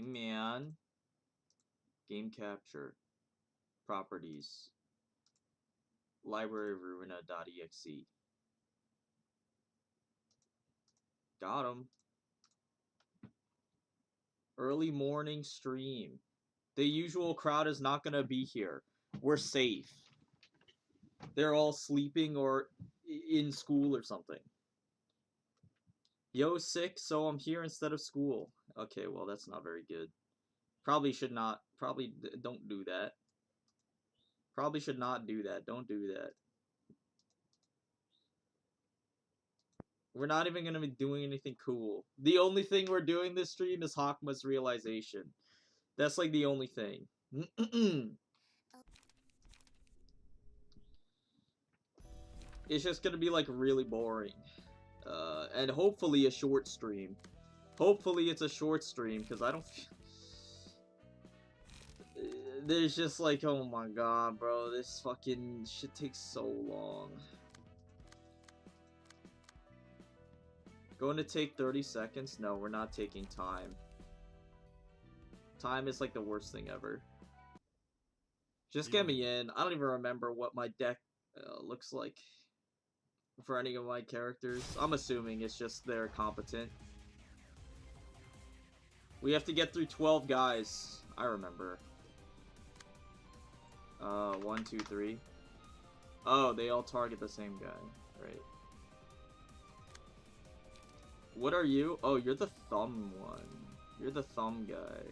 Man. Game capture. Properties. Library of RUINA.exe. Got him. Early morning stream. The usual crowd is not gonna be here. We're safe. They're all sleeping or in school or something. Yo, sick, so I'm here instead of school. Okay, well, that's not very good. Probably should not. Probably don't do that. Probably should not do that. Don't do that. We're not even gonna be doing anything cool. The only thing we're doing this stream is Hokma's realization. That's like the only thing. It's just gonna be like really boring. And hopefully a short stream. Hopefully it's a short stream, because I don't there's just like, oh my god, bro, this fucking shit takes so long. Going to take 30 seconds? No, we're not taking time. Time is like the worst thing ever. Just get me in. I don't even remember what my deck looks like for any of my characters. I'm assuming it's just they're competent. We have to get through 12 guys. I remember. 1, 2, 3. Oh, they all target the same guy. Right. What are you? Oh, you're the thumb one. You're the thumb guy.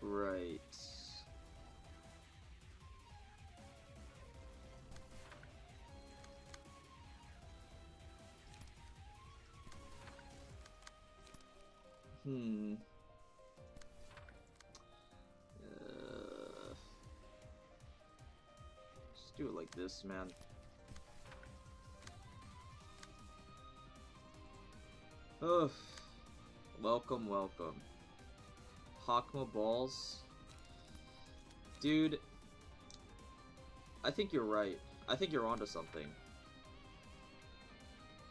Right. Just do it like this, man. Ugh. Welcome, welcome. Hokma balls. Dude, I think you're right. I think you're onto something.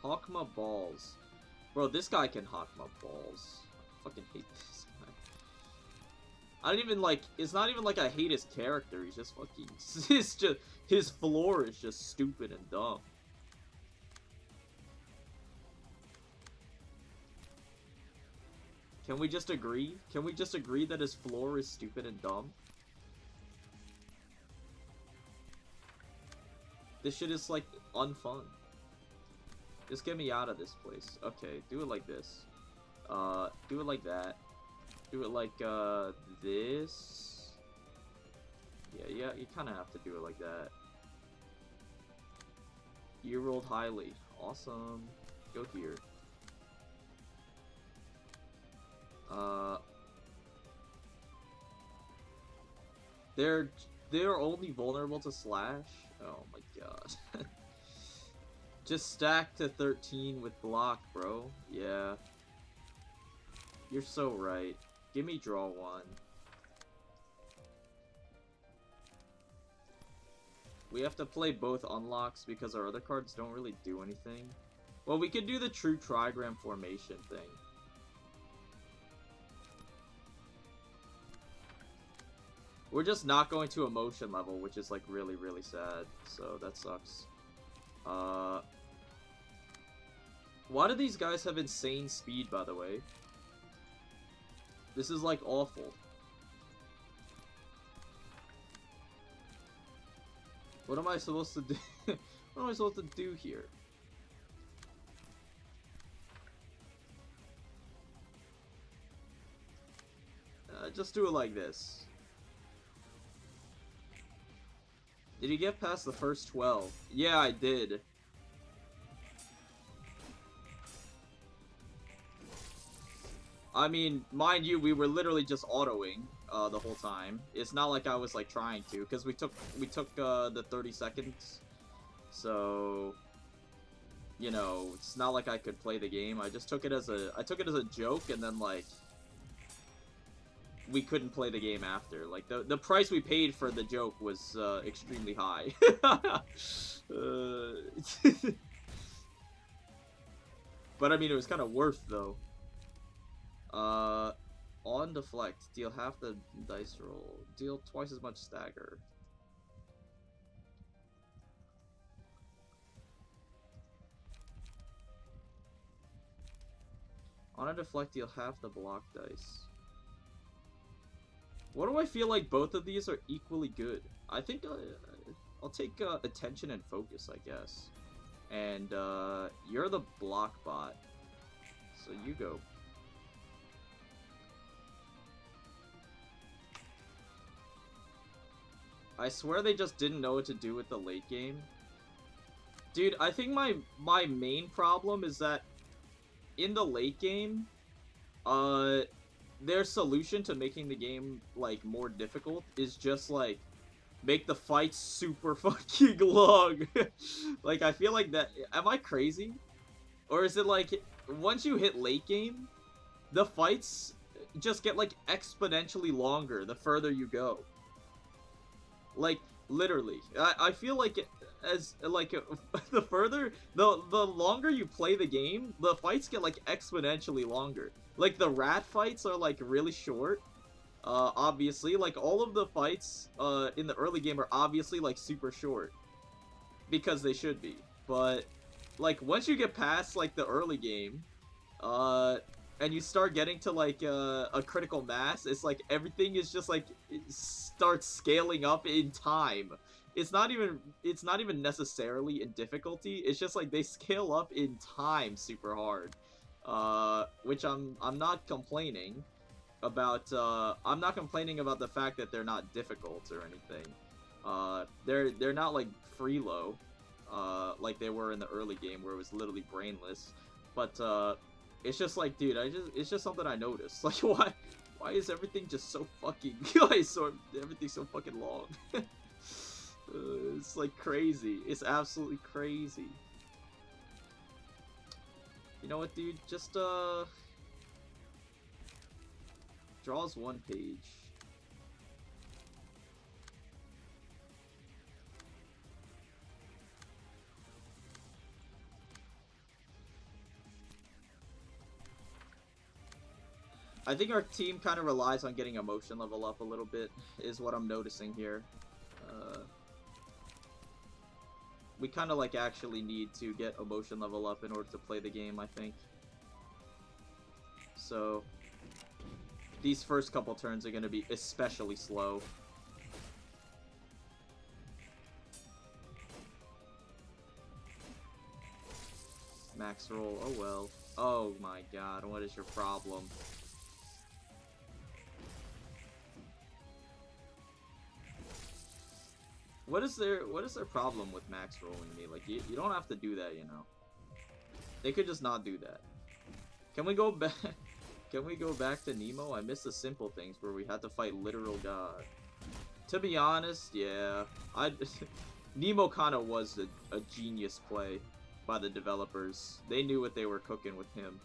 Hokma balls. Bro, this guy can Hokma balls. I fucking hate this guy. I don't even like, it's not even like I hate his character, he's just fucking, it's just, his floor is just stupid and dumb. Can we just agree? Can we just agree that his floor is stupid and dumb? This shit is like unfun. Just get me out of this place. Okay, do it like this. Do it like that. Do it like this. Yeah, you kind of have to do it like that. You rolled highly. Awesome. Go here. They're only vulnerable to slash? Oh my god. Just stack to 13 with block, bro. Yeah. You're so right. Give me draw one. We have to play both unlocks because our other cards don't really do anything. Well, we could do the true trigram formation thing. We're just not going to emotion level, which is like really, really sad. So that sucks. Why do these guys have insane speed, by the way? This is like awful. What am I supposed to do? What am I supposed to do here? Just do it like this. Did you get past the first 12? Yeah, I did. I mean, mind you, we were literally just autoing the whole time. It's not like I was like trying to, because we took the 30 seconds. So, you know, it's not like I could play the game. I just took it as a joke, and then like we couldn't play the game after. Like, the price we paid for the joke was extremely high. But I mean, it was kind of worth, though. On deflect, deal half the dice roll. Deal twice as much stagger. On a deflect, deal half the block dice. What do I feel like both of these are equally good? I think I'll take attention and focus, I guess. And you're the block bot, so you go. I swear they just didn't know what to do with the late game. Dude, I think my main problem is that in the late game, their solution to making the game, like, more difficult is just, like, make the fights super fucking long. Like, I feel like that... Am I crazy? Or is it, like, once you hit late game, the fights just get, like, exponentially longer the further you go. Like, literally. I feel like as, like, the further, the longer you play the game, the fights get, like, exponentially longer. Like, the rat fights are, like, really short, obviously. Like, all of the fights, in the early game are obviously, like, super short. Because they should be. But, like, once you get past, like, the early game, and you start getting to, like, a critical mass, it's like everything is just, like, it starts scaling up in time. It's not even necessarily in difficulty. It's just, like, they scale up in time super hard. Which I'm not complaining about. I'm not complaining about the fact that they're not difficult or anything. They're not, like, freelo, like they were in the early game where it was literally brainless. But, it's just like, dude, it's just something I noticed. Like, why is everything just so fucking, everything's so fucking long? It's, like, crazy. It's absolutely crazy. You know what, dude? Just, draws one page. I think our team kind of relies on getting emotion level up a little bit, is what I'm noticing here. We kind of, like, actually need to get emotion level up in order to play the game, I think. So, these first couple turns are going to be especially slow. Max roll, oh well. Oh my god, what is your problem? What is their problem with max rolling me? Like, you don't have to do that, you know. They could just not do that. Can we go back? Can we go back to Nemo? I miss the simple things where we had to fight literal god. To be honest, yeah, Nemo kind of was a genius play by the developers. They knew what they were cooking with him.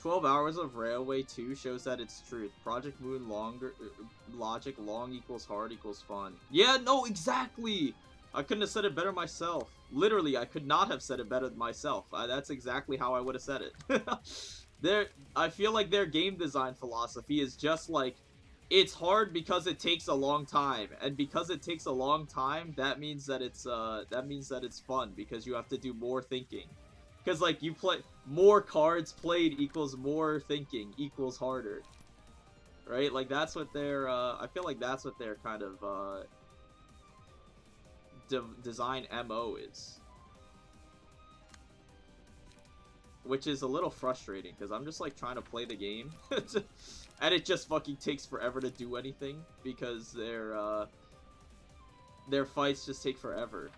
"12 hours of Railway 2 shows that it's truth. Project Moon logic long equals hard equals fun." Yeah, no, exactly! I couldn't have said it better myself. Literally, I could not have said it better myself. That's exactly how I would have said it. I feel like their game design philosophy is just like, it's hard because it takes a long time, and because it takes a long time, that means that it's fun because you have to do more thinking. Because, like, you play more cards played equals more thinking equals harder, right? Like, that's what their I feel like that's what their kind of design MO is, which is a little frustrating because I'm just, like, trying to play the game and it just fucking takes forever to do anything because their fights just take forever.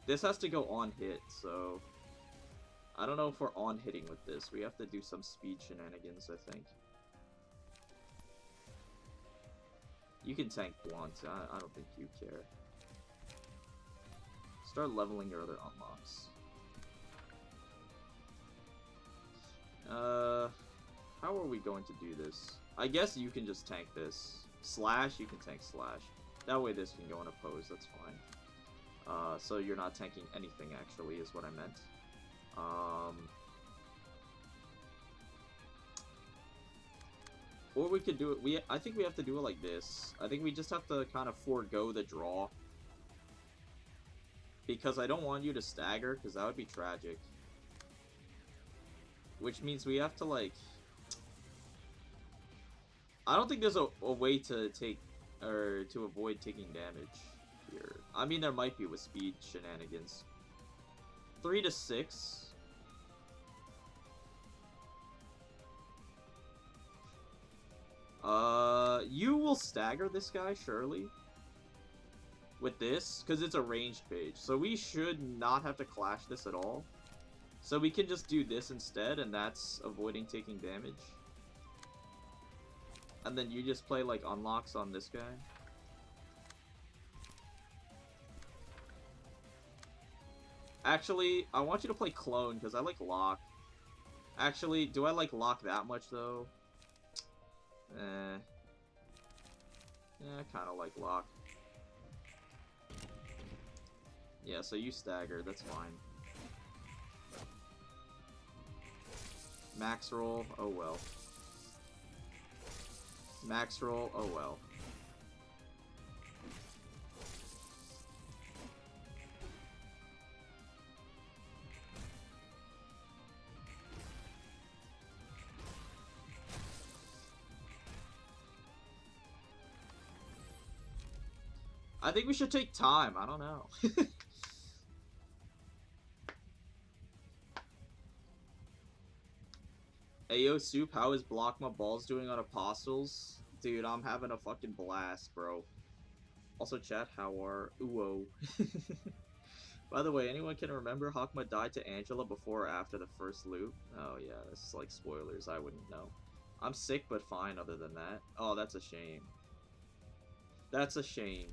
This has to go on hit, so I don't know if we're on hitting with this. We have to do some speed shenanigans, I think. You can tank blunt. I don't think you care. Start leveling your other unlocks. How are we going to do this? I guess you can just tank this. Slash, you can tank slash. That way this can go in oppose, that's fine. So you're not tanking anything, actually, is what I meant. Or we could do it, I think we have to do it like this. I think we just have to kind of forego the draw. Because I don't want you to stagger, because that would be tragic. Which means we have to, like... I don't think there's a way to take, or to avoid taking damage here. I mean, there might be with speed shenanigans. 3 to 6. You will stagger this guy, surely. With this, because it's a ranged page. So we should not have to clash this at all. So we can just do this instead, and that's avoiding taking damage. And then you just play, like, unlocks on this guy. Actually, I want you to play clone, because I like lock. Actually, do I like lock that much, though? Yeah, I kind of like lock. Yeah, so you stagger, that's fine. Max roll, oh well. Max roll, oh well. I think we should take time, I don't know. Ayo Soup, how is Block My Balls doing on Apostles? Dude, I'm having a fucking blast, bro. Also, chat, how are Uo? By the way, anyone can remember Hokma died to Angela before or after the first loop? Oh yeah, this is like spoilers, I wouldn't know. I'm sick but fine other than that. Oh, that's a shame. That's a shame.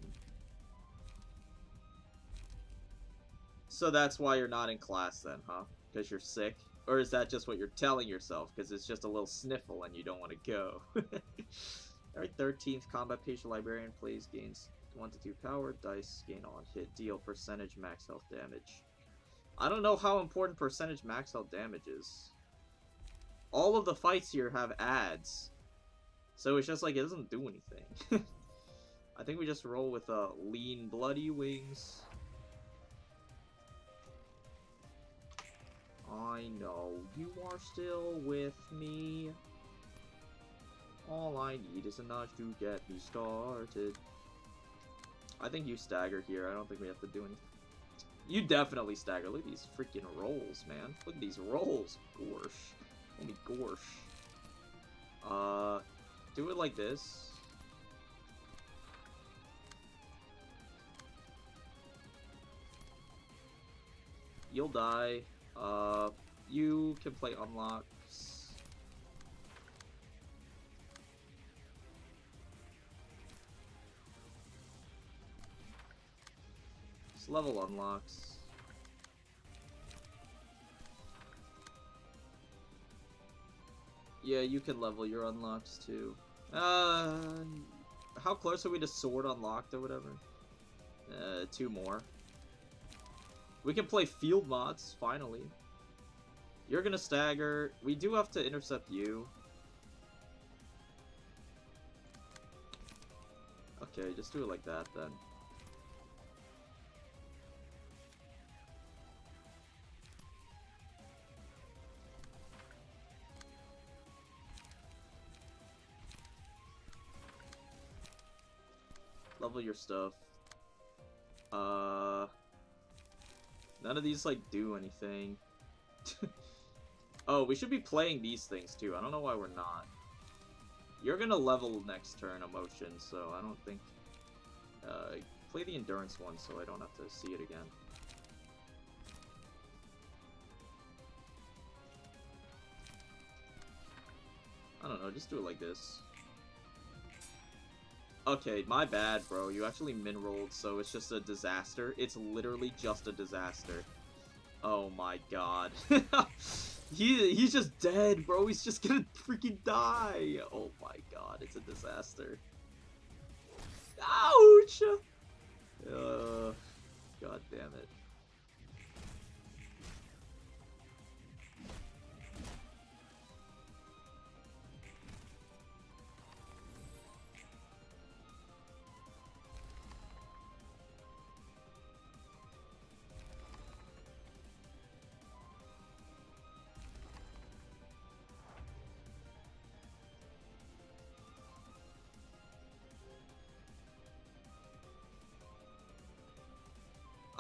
So that's why you're not in class then, huh? Because you're sick? Or is that just what you're telling yourself? Because it's just a little sniffle and you don't want to go. Alright, 13th combat patient librarian plays gains 1 to 2 power, dice gain on hit, deal percentage max health damage. I don't know how important percentage max health damage is. All of the fights here have ads. So it's just like it doesn't do anything. I think we just roll with lean bloody wings. I know you are still with me. All I need is a nudge to get me started. I think you stagger here. I don't think we have to do anything. You definitely stagger. Look at these freaking rolls, man. Look at these rolls. Gorsh. Let me gorsh. Do it like this. You'll die. You can play unlocks. Just level unlocks. Yeah, you can level your unlocks too. How close are we to sword unlocked or whatever? 2 more. We can play field mods, finally. You're gonna stagger. We do have to intercept you. Okay, just do it like that then. Level your stuff. None of these, like, do anything. Oh, we should be playing these things, too. I don't know why we're not. You're gonna level next turn, Emotion, so I don't think... play the Endurance one so I don't have to see it again. I don't know, just do it like this. Okay, my bad, bro. You actually min-rolled, so it's just a disaster. It's literally just a disaster. Oh my god. He's just dead, bro. He's just gonna freaking die. Oh my god, it's a disaster. Ouch! God damn it.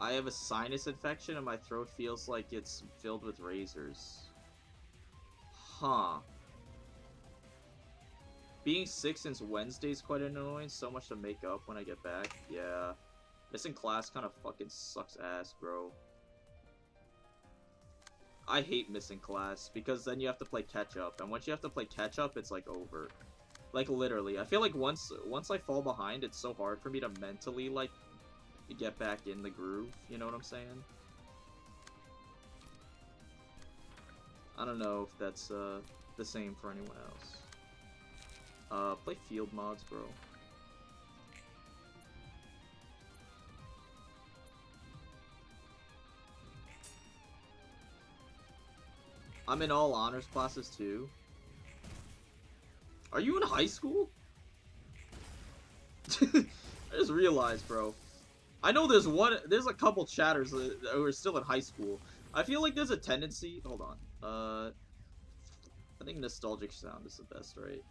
I have a sinus infection and my throat feels like it's filled with razors. Huh. Being sick since Wednesday is quite annoying. So much to make up when I get back. Yeah. Missing class kind of fucking sucks ass, bro. I hate missing class because then you have to play catch up, and once you have to play catch up, it's like over. Like literally, I feel like once I fall behind, it's so hard for me to mentally like get back in the groove. You know what I'm saying? I don't know if that's the same for anyone else. Play field mods, bro. I'm in all honors classes too. Are you in high school? I just realized, bro. I know there's a couple chatters who are still in high school. I feel like there's a tendency. Hold on. I think nostalgic sound is the best, right?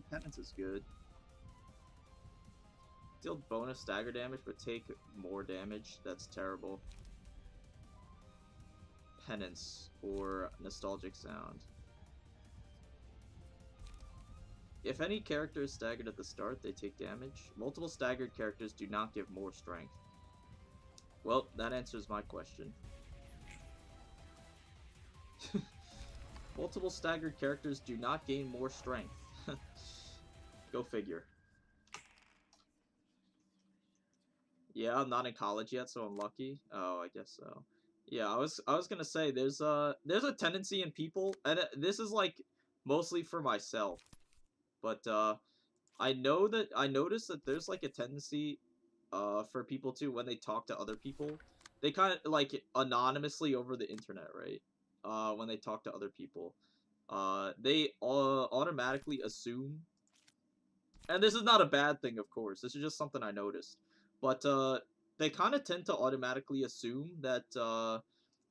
Penance is good. Deal bonus stagger damage, but take more damage. That's terrible. Penance or nostalgic sound. If any character is staggered at the start, they take damage. Multiple staggered characters do not give more strength. Well, that answers my question. Multiple staggered characters do not gain more strength. Go figure. Yeah, I'm not in college yet, so I'm lucky. Oh, I guess so. Yeah, I was gonna say there's a tendency in people, and this is like mostly for myself, but I noticed that there's like a tendency for people too when they talk to other people. They kind of like anonymously over the internet, right? When they talk to other people, they automatically assume, and this is not a bad thing, of course. This is just something I noticed, but they kind of tend to automatically assume that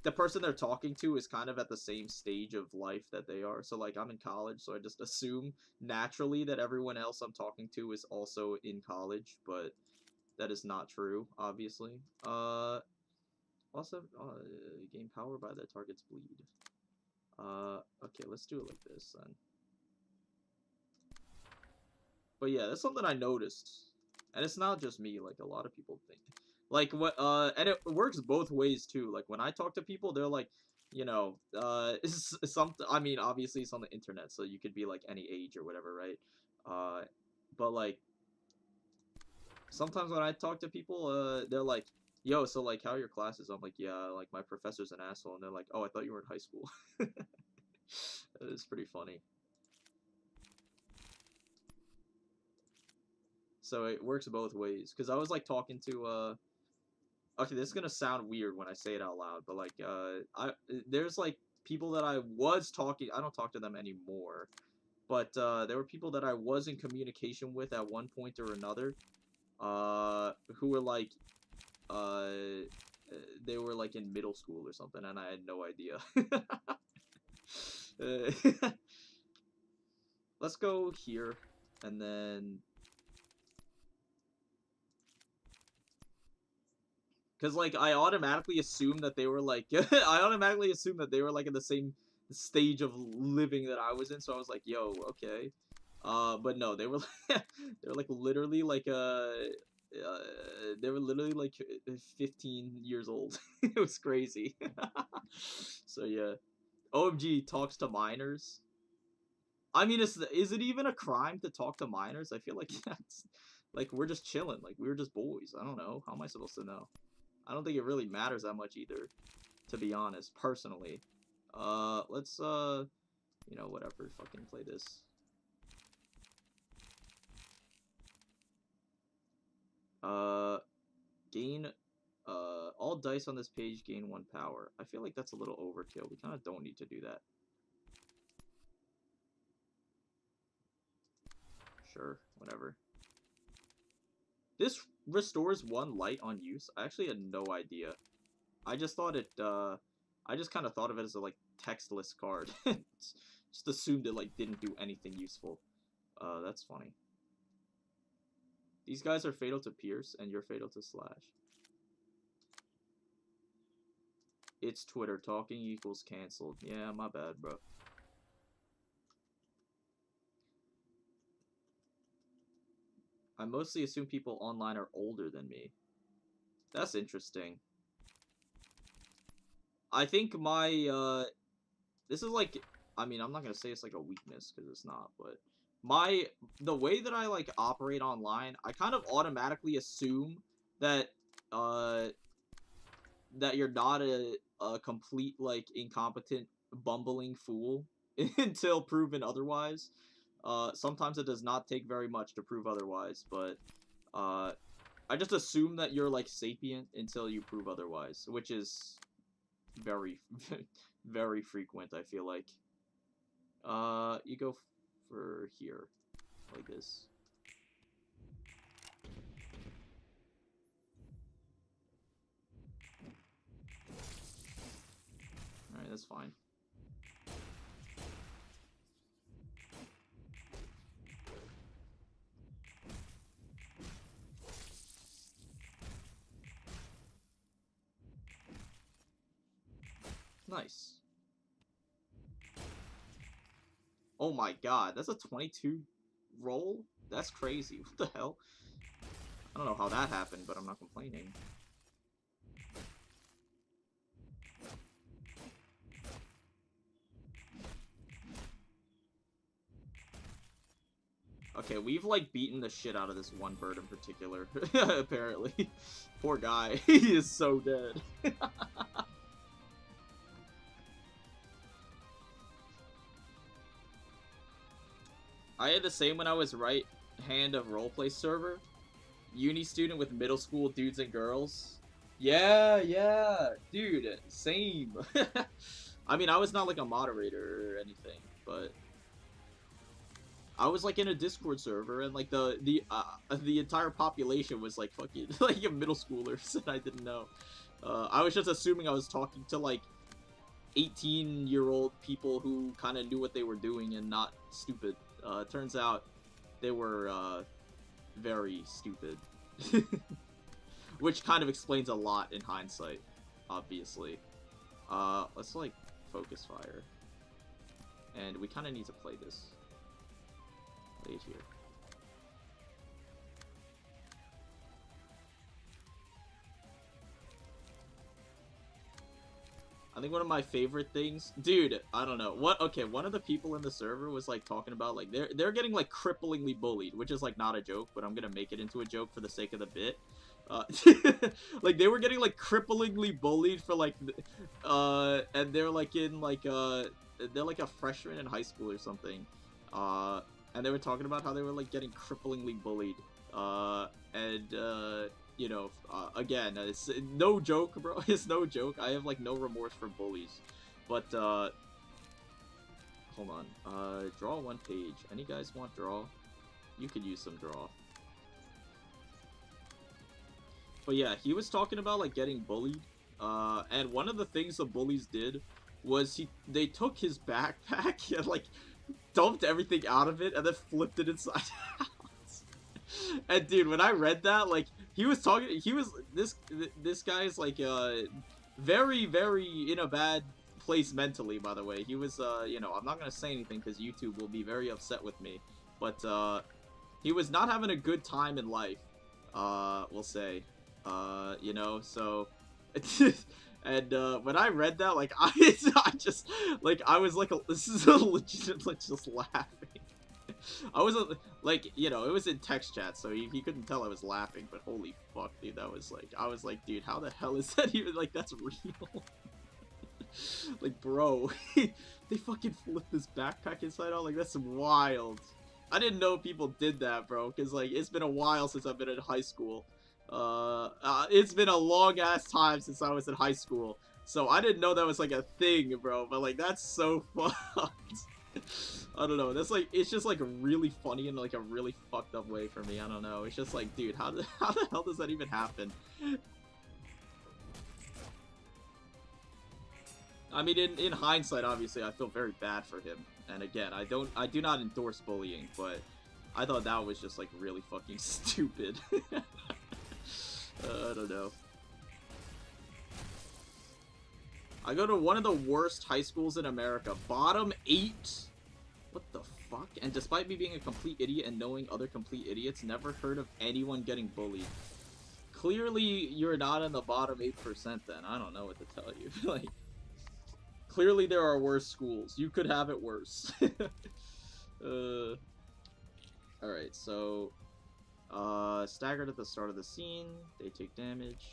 the person they're talking to is kind of at the same stage of life that they are. So like I'm in college, so I just assume naturally that everyone else I'm talking to is also in college, but that is not true, obviously. Also, gain power by the target's bleed. Okay, let's do it like this then. But yeah, that's something I noticed. And it's not just me, like a lot of people think. Like what and it works both ways too. Like when I talk to people, they're like, you know, it's something, I mean, obviously it's on the internet, so you could be like any age or whatever, right? But like sometimes when I talk to people, they're like, "Yo, so like how are your classes?" I'm like, "Yeah, like my professor's an asshole." And they're like, "Oh, I thought you were in high school." It's pretty funny. So it works both ways. Cause I was like talking to okay, this is gonna sound weird when I say it out loud, but like there's like people that I was talking, I don't talk to them anymore, but there were people that I was in communication with at one point or another, who were like uh they were like in middle school or something, and I had no idea. Let's go here, and then because, like, I automatically assumed that they were, like, I automatically assumed that they were, like, in the same stage of living that I was in, so I was like, yo, okay. But no, they were, they were, like, literally, like, they were literally, like, 15 years old. It was crazy. So, yeah. OMG talks to minors. I mean, is it even a crime to talk to minors? I feel like that's like we're just chilling, like we're just boys. I don't know. How am I supposed to know? I don't think it really matters that much either, to be honest, personally. Let's you know, whatever, fucking play this. Gain all dice on this page gain 1 power. I feel like that's a little overkill. We kind of don't need to do that. Sure, whatever. This restores 1 light on use. I actually had no idea. I just thought it, I just kind of thought of it as a, like, textless card. Just assumed it, like, didn't do anything useful. That's funny. These guys are fatal to Pierce, and you're fatal to Slash. It's Twitter. Talking equals canceled. Yeah, my bad, bro. I mostly assume people online are older than me. That's interesting. I think my, this is like, I mean, I'm not gonna say it's like a weakness, because it's not, but the way that I, like, operate online, I kind of automatically assume that, that you're not a complete, like, incompetent, bumbling fool until proven otherwise. Sometimes it does not take very much to prove otherwise, but, I just assume that you're, like, sapient until you prove otherwise, which is very, very frequent, I feel like. You go for here, like this. Alright, that's fine. Nice. Oh my god, that's a 22 roll? That's crazy. What the hell? I don't know how that happened, but I'm not complaining. Okay, we've, like, beaten the shit out of this one bird in particular, apparently. Poor guy. He is so dead. I had the same when I was right hand of roleplay server. Uni student with middle school dudes and girls. Yeah, dude, same. I mean, I was not like a moderator or anything, but I was like in a Discord server, and like the entire population was like fucking like middle schoolers, and I didn't know. I was just assuming I was talking to like 18-year-old people who kind of knew what they were doing and not stupid. Turns out they were very stupid. Which kind of explains a lot in hindsight, obviously. Let's, like, focus fire. And we kind of need to play this. Play it here. I think one of my favorite things, dude, I don't know what. Okay, one of the people in the server was like talking about like they're getting like cripplingly bullied, which is like not a joke, but I'm gonna make it into a joke for the sake of the bit. Like they were getting like cripplingly bullied for like, and they're like in like they're like a freshman in high school or something, and they were talking about how they were like getting cripplingly bullied, and you know, again, it's no joke, bro. It's no joke. I have, like, no remorse for bullies. But, hold on. Draw 1 page. Any guys want draw? You could use some draw. But yeah, he was talking about, like, getting bullied. And one of the things the bullies did was they took his backpack and, like, dumped everything out of it and then flipped it inside out. And, dude, when I read that, like, this guy's, like, very, very in a bad place mentally, by the way. He was, you know, I'm not gonna say anything because YouTube will be very upset with me, but, he was not having a good time in life, we'll say, you know, so, And when I read that, like, I just, like, I was like, this is a legit, like, just laughing. I wasn't, like, you know, it was in text chat, so he couldn't tell I was laughing, but holy fuck, dude, that was like, I was like, dude, how the hell is that even, like, that's real? Like, bro, they fucking flipped this backpack inside out, like, that's wild. I didn't know people did that, bro, because, like, it's been a while since I've been in high school. It's been a long-ass time since I was in high school, so I didn't know that was, like, a thing, bro, but, like, that's so fucked. I don't know, that's, like, it's just, like, really funny in, like, a really fucked up way for me, I don't know, it's just, like, dude, how the hell does that even happen? I mean, in hindsight, obviously, I feel very bad for him. And again, I do not endorse bullying, but I thought that was just, like, really fucking stupid. I don't know. I go to one of the worst high schools in America. Bottom 8? What the fuck? And despite me being a complete idiot and knowing other complete idiots, never heard of anyone getting bullied. Clearly, you're not in the bottom 8% then. I don't know what to tell you. Like, clearly there are worse schools. You could have it worse. Alright, so... staggered at the start of the scene. They take damage.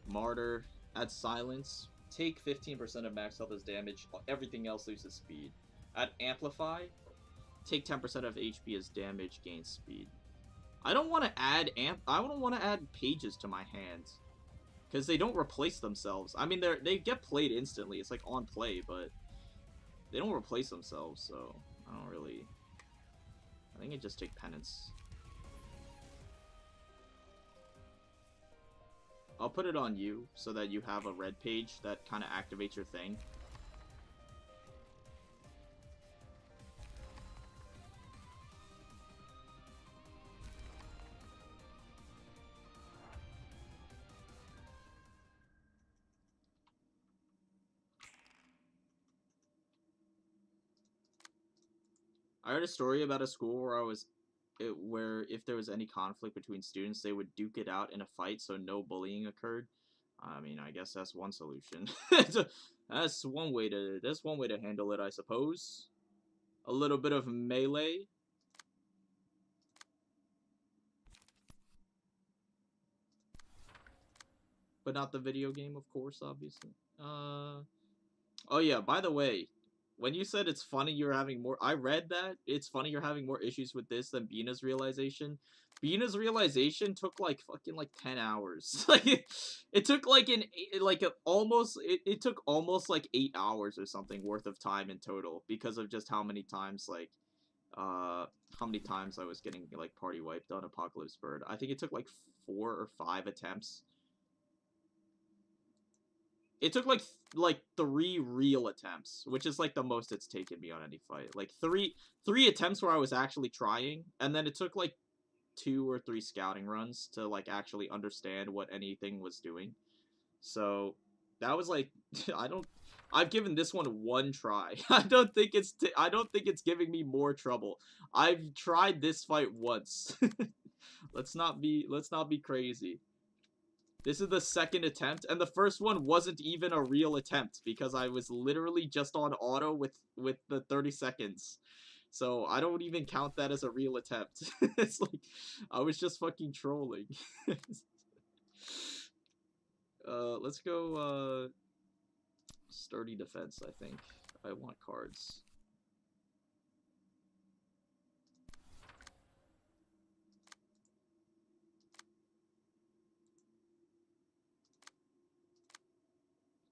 Martyr. Add silence. Take 15% of max health as damage. Everything else loses speed. Add amplify. Take 10% of HP as damage, gain speed. I don't want to add I don't want to add pages to my hands. Because they don't replace themselves. I mean, they get played instantly. It's like on play, but they don't replace themselves, so I don't really... I think I just take penance. I'll put it on you so that you have a red page that kind of activates your thing. I heard a story about a school where if there was any conflict between students, they would duke it out in a fight so no bullying occurred. I mean, I guess that's one solution. That's one way to handle it, I suppose. A little bit of melee. But not the video game, of course, obviously. Oh yeah, by the way, when you said it's funny you're having more... I read that. It's funny you're having more issues with this than Bina's realization. Bina's realization took, like, fucking, like, 10 hours. Like, it took, like, it took almost, like, 8 hours or something worth of time in total. Because of just how many times, like, how many times I was getting, like, party wiped on Apocalypse Bird. I think it took, like, 4 or 5 attempts. It took, like 3 real attempts, which is, like, the most it's taken me on any fight. Like, three attempts where I was actually trying, and then it took, like, 2 or 3 scouting runs to, like, actually understand what anything was doing. So, that was, like, I've given this one try. I don't think it's giving me more trouble. I've tried this fight once. Let's not be crazy. This is the second attempt, and the first one wasn't even a real attempt, because I was literally just on auto with the 30 seconds. So I don't even count that as a real attempt. It's like, I was just fucking trolling. Let's go, sturdy defense, I think. I want cards.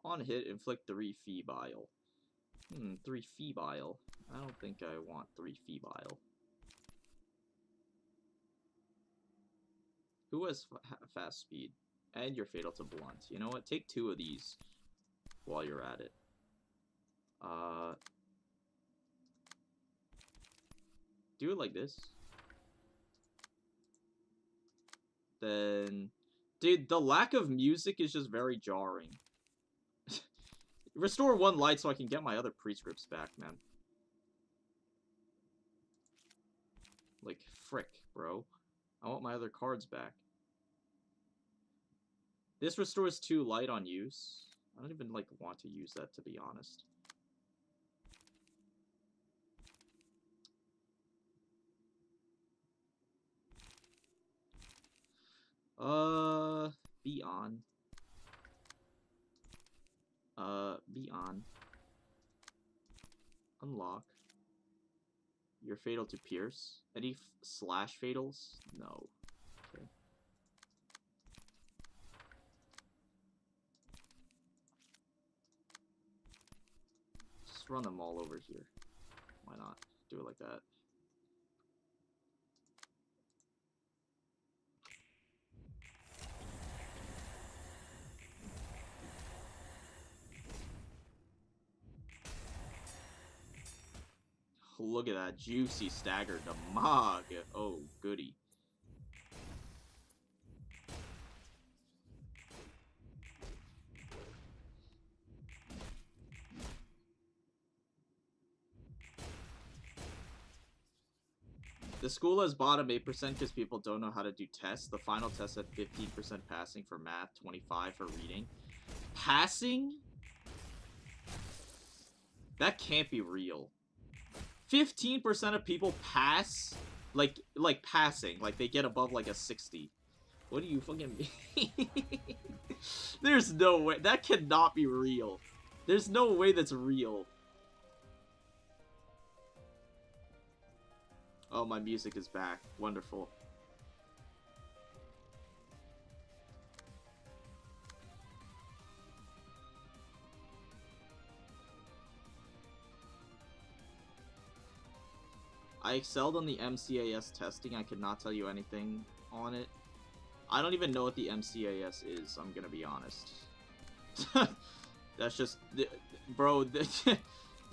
On hit, inflict 3 febile. 3 febile. I don't think I want 3 febile. Who has fast speed? And you're fatal to blunt. You know what? Take 2 of these while you're at it. Do it like this. Then... Dude, the lack of music is just very jarring. Restore 1 light so I can get my other prescripts back, man. Like, frick, bro. I want my other cards back. This restores 2 light on use. I don't even, like, want to use that, to be honest. Be on. Be on. Unlock. You're fatal to Pierce. Any slash fatals? No. Okay. Just run them all over here. Why not? Do it like that. Look at that juicy stagger damage. Oh, goody. The school has bottom 8% because people don't know how to do tests. The final test had 15% passing for math, 25 for reading. Passing? That can't be real. 15% of people pass? Like passing. Like, they get above, like, a 60. What do you fucking mean? There's no way. That cannot be real. There's no way that's real. Oh, my music is back. Wonderful. I excelled on the MCAS testing. I could not tell you anything on it. I don't even know what the MCAS is, I'm gonna be honest. That's just... Bro, I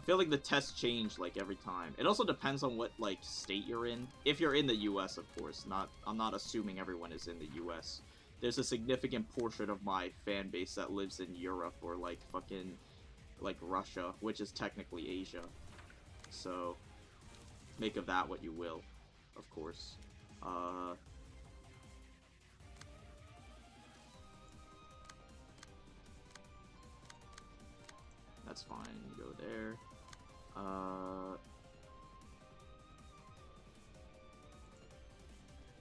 feel like the tests change, like, every time. It also depends on what, like, state you're in. If you're in the US, of course. I'm not assuming everyone is in the US. There's a significant portion of my fan base that lives in Europe or, like, fucking, like, Russia, which is technically Asia. So, make of that what you will, of course. That's fine, you go there.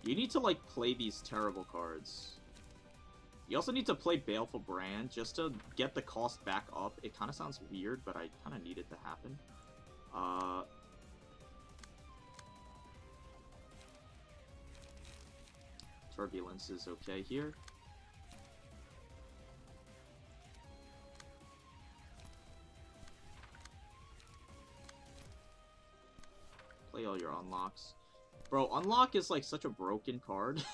You need to, like, play these terrible cards. You also need to play Baleful Brand just to get the cost back up. It kind of sounds weird, but I kind of need it to happen. Turbulence is okay here. Play all your unlocks. Bro, unlock is like such a broken card.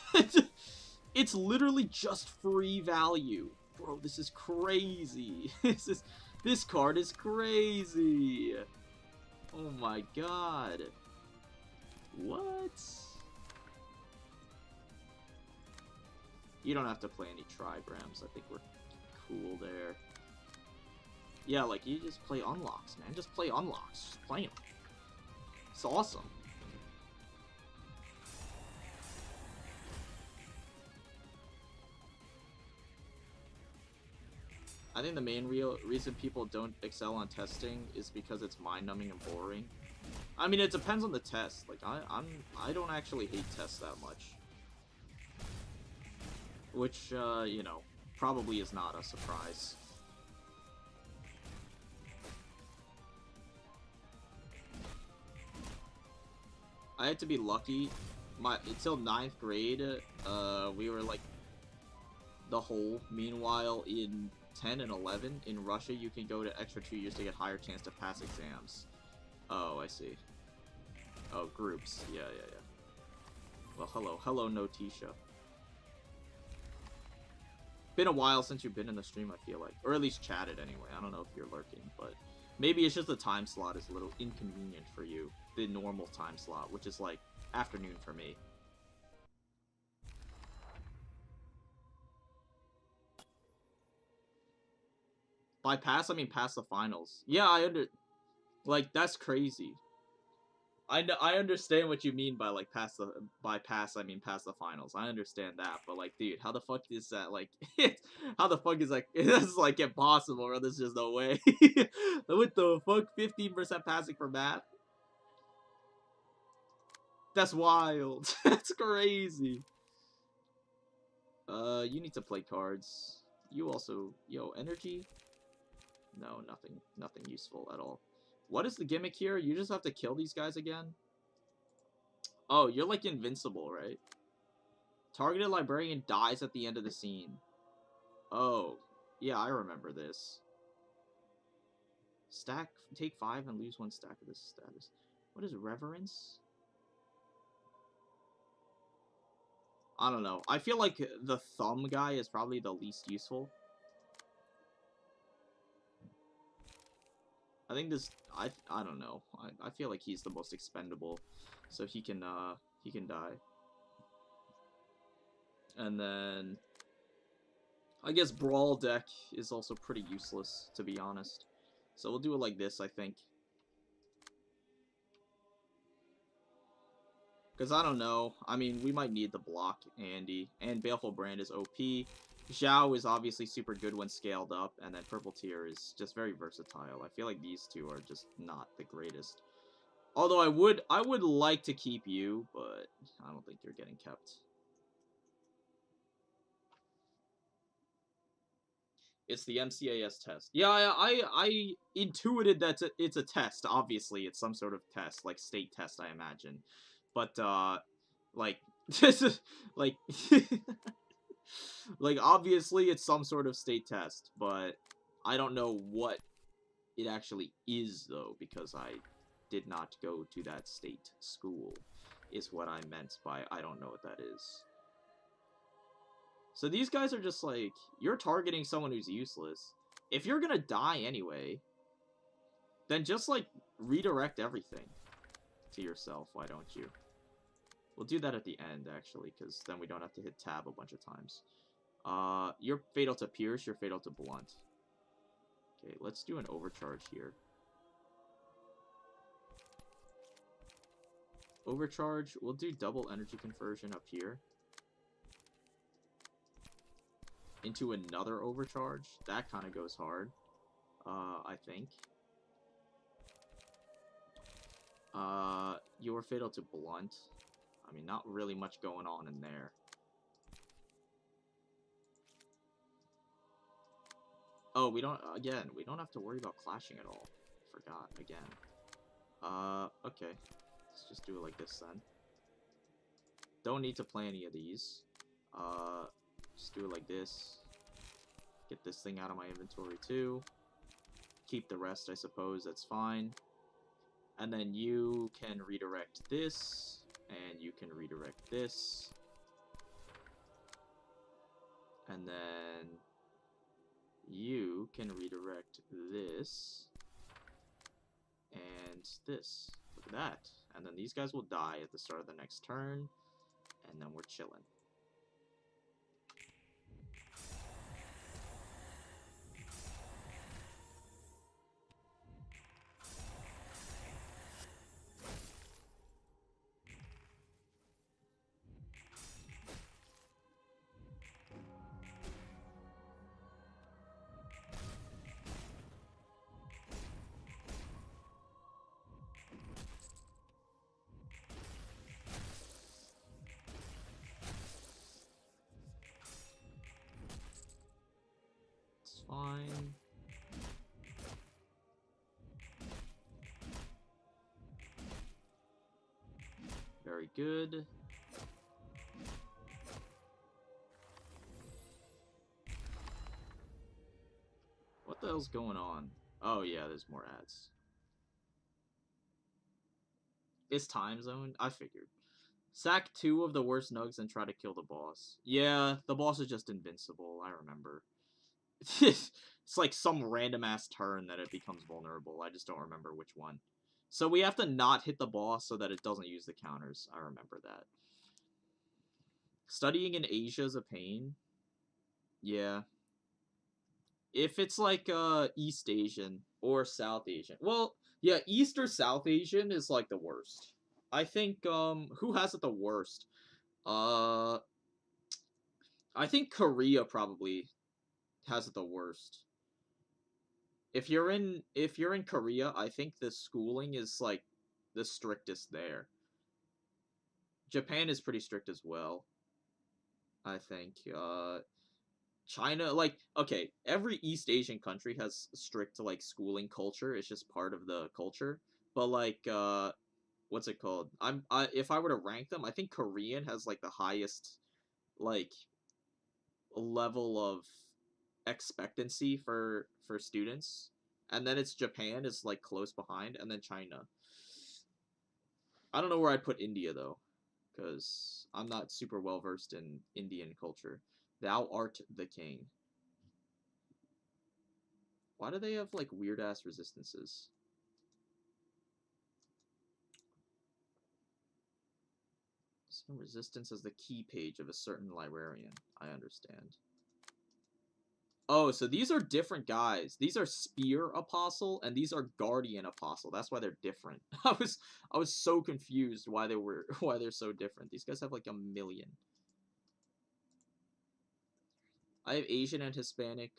It's literally just free value. Bro, this is crazy. This card is crazy. Oh my god. What? You don't have to play any trigrams. I think we're cool there. Yeah, like, you just play unlocks, man. Just play unlocks. Just play them. It's awesome. I think the main reason people don't excel on testing is because it's mind-numbing and boring. I mean, it depends on the test. Like, I don't actually hate tests that much. Which, you know, probably is not a surprise. I had to be lucky. Until 9th grade, we were like the whole. Meanwhile, in 10 and 11, in Russia, you can go to extra 2 years to get higher chance to pass exams. Oh, I see. Oh, groups. Yeah. Well, hello, Notisha. Been a while since you've been in the stream, I feel like. Or at least chatted anyway. I don't know if you're lurking, but maybe it's just the time slot is a little inconvenient for you. The normal time slot, which is like afternoon for me. By pass, I mean pass the finals. Yeah, like, that's crazy. I understand what you mean by like past the I mean past the finals. I understand that, but like, dude, how the fuck is that like? How the fuck is like that's like impossible, bro? There's just no way. What the fuck? 15% passing for math? That's wild. That's crazy. You need to play cards. You also, yo, energy? No, nothing useful at all. What is the gimmick here? You just have to kill these guys again? Oh, you're like invincible, right? Targeted librarian dies at the end of the scene. Oh, yeah, I remember this. Stack, take 5 and lose 1 stack of this status. What is reverence? I don't know. I feel like the thumb guy is probably the least useful. I think this, I don't know. I feel like he's the most expendable, so he can die. And then, I guess Brawl deck is also pretty useless, to be honest. So we'll do it like this, I think. Because I don't know. I mean, we might need the block Andy. And Baleful Brand is OP. Zhao is obviously super good when scaled up. And then Purple Tier is just very versatile. I feel like these two are just not the greatest. Although I would like to keep you, but I don't think you're getting kept. It's the MCAS test. Yeah, I intuited that it's a test. Obviously, it's some sort of test, like state test, I imagine. But like this is like like obviously it's some sort of state test, but I don't know what it actually is though, because I did not go to that state school, is what I meant by I don't know what that is. So these guys are just like, you're targeting someone who's useless. If you're gonna die anyway, then just like redirect everything to yourself, why don't you? We'll do that at the end, actually, because then we don't have to hit tab a bunch of times. You're fatal to pierce, you're fatal to blunt. Okay, let's do an overcharge here. Overcharge, we'll do double energy conversion up here. Into another overcharge. That kind of goes hard, I think. You're fatal to blunt. I mean, not really much going on in there. Oh, we don't have to worry about clashing at all. Forgot, again. Okay. Let's just do it like this, then. Don't need to play any of these. Just do it like this. Get this thing out of my inventory, too. Keep the rest, I suppose, that's fine. And then you can redirect this. And you can redirect this. And then you can redirect this. And this. Look at that. And then these guys will die at the start of the next turn. And then we're chilling. Fine. Very good. What the hell's going on? Oh yeah, there's more ads. It's time zone? I figured. Sack 2 of the worst nugs and try to kill the boss. Yeah, the boss is just invincible, I remember. It's like some random-ass turn that it becomes vulnerable. I just don't remember which one. So we have to not hit the boss so that it doesn't use the counters. I remember that. Studying in Asia is a pain. Yeah. If it's like East Asian or South Asian. Well, yeah, East or South Asian is like the worst. I think, who has it the worst? I think Korea probably has it the worst. If you're in Korea, I think the schooling is like the strictest there. Japan is pretty strict as well, I think. China, like, okay, every East Asian country has strict like schooling culture. It's just part of the culture. But like, what's it called? If I were to rank them, I think Korean has like the highest like level of expectancy for students, and then it's Japan is like close behind, and then China. I don't know where I'd put India though, because I'm not super well versed in Indian culture. Thou art the king. Why do they have like weird ass resistances? Some resistance as the key page of a certain librarian. I understand. Oh, so these are different guys. These are Spear Apostle and these are Guardian Apostle. That's why they're different. I was so confused why they're so different. These guys have like a million. I have Asian and Hispanic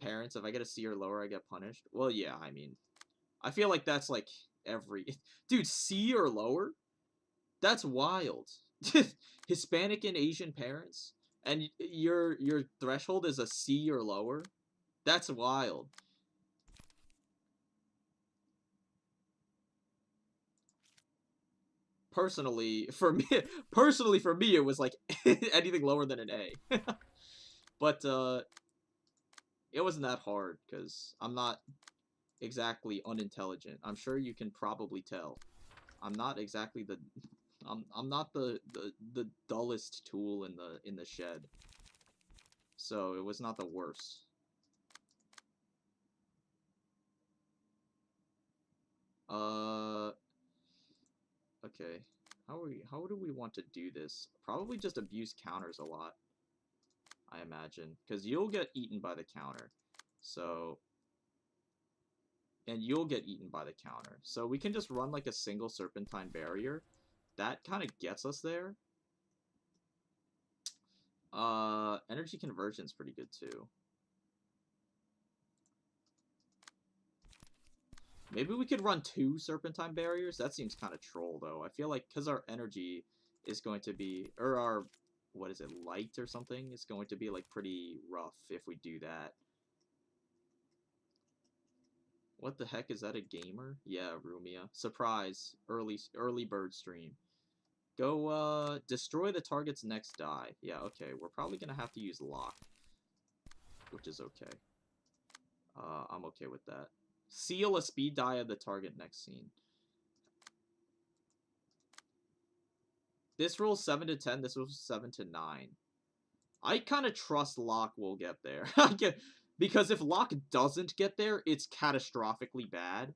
parents. If I get a C or lower, I get punished. Well, yeah, I mean, I feel like that's like every dude, C or lower? That's wild. Hispanic and Asian parents, and your threshold is a C or lower. That's wild. Personally, for me, it was like anything lower than an A. But it wasn't that hard because I'm not exactly unintelligent. I'm sure you can probably tell. I'm not exactly the I'm not the dullest tool in the shed. So it was not the worst. Okay. How do we want to do this? Probably just abuse counters a lot, I imagine, because you'll get eaten by the counter. So and you'll get eaten by the counter. So we can just run like a single serpentine barrier. That kind of gets us there. Energy conversion's pretty good too. Maybe we could run 2 serpentine barriers. That seems kind of troll though. I feel like because our energy is going to be, or our, what is it, light or something, is going to be like pretty rough if we do that. What the heck, is that a gamer? Yeah, Rumia. Surprise. Early bird stream. Go, destroy the target's next die. Yeah, okay. We're probably gonna have to use lock, which is okay. I'm okay with that. Seal a speed die of the target next scene. This rolls 7 to 10, this rolls 7 to 9. I kind of trust Locke will get there. Because if Locke doesn't get there, it's catastrophically bad.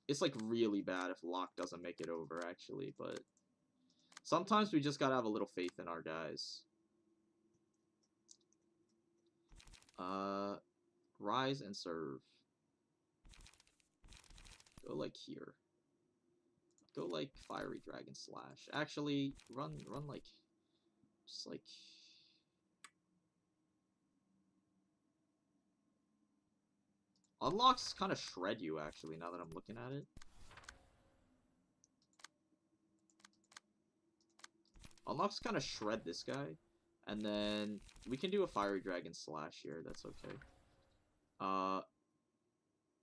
It's like really bad if Locke doesn't make it over, actually, but sometimes we just gotta have a little faith in our guys. Rise and serve. Go like here. Go like Fiery Dragon Slash. Actually, run like, just like, unlocks kind of shred you, actually, now that I'm looking at it. Unlocks kind of shred this guy. And then we can do a Fiery Dragon Slash here. That's okay.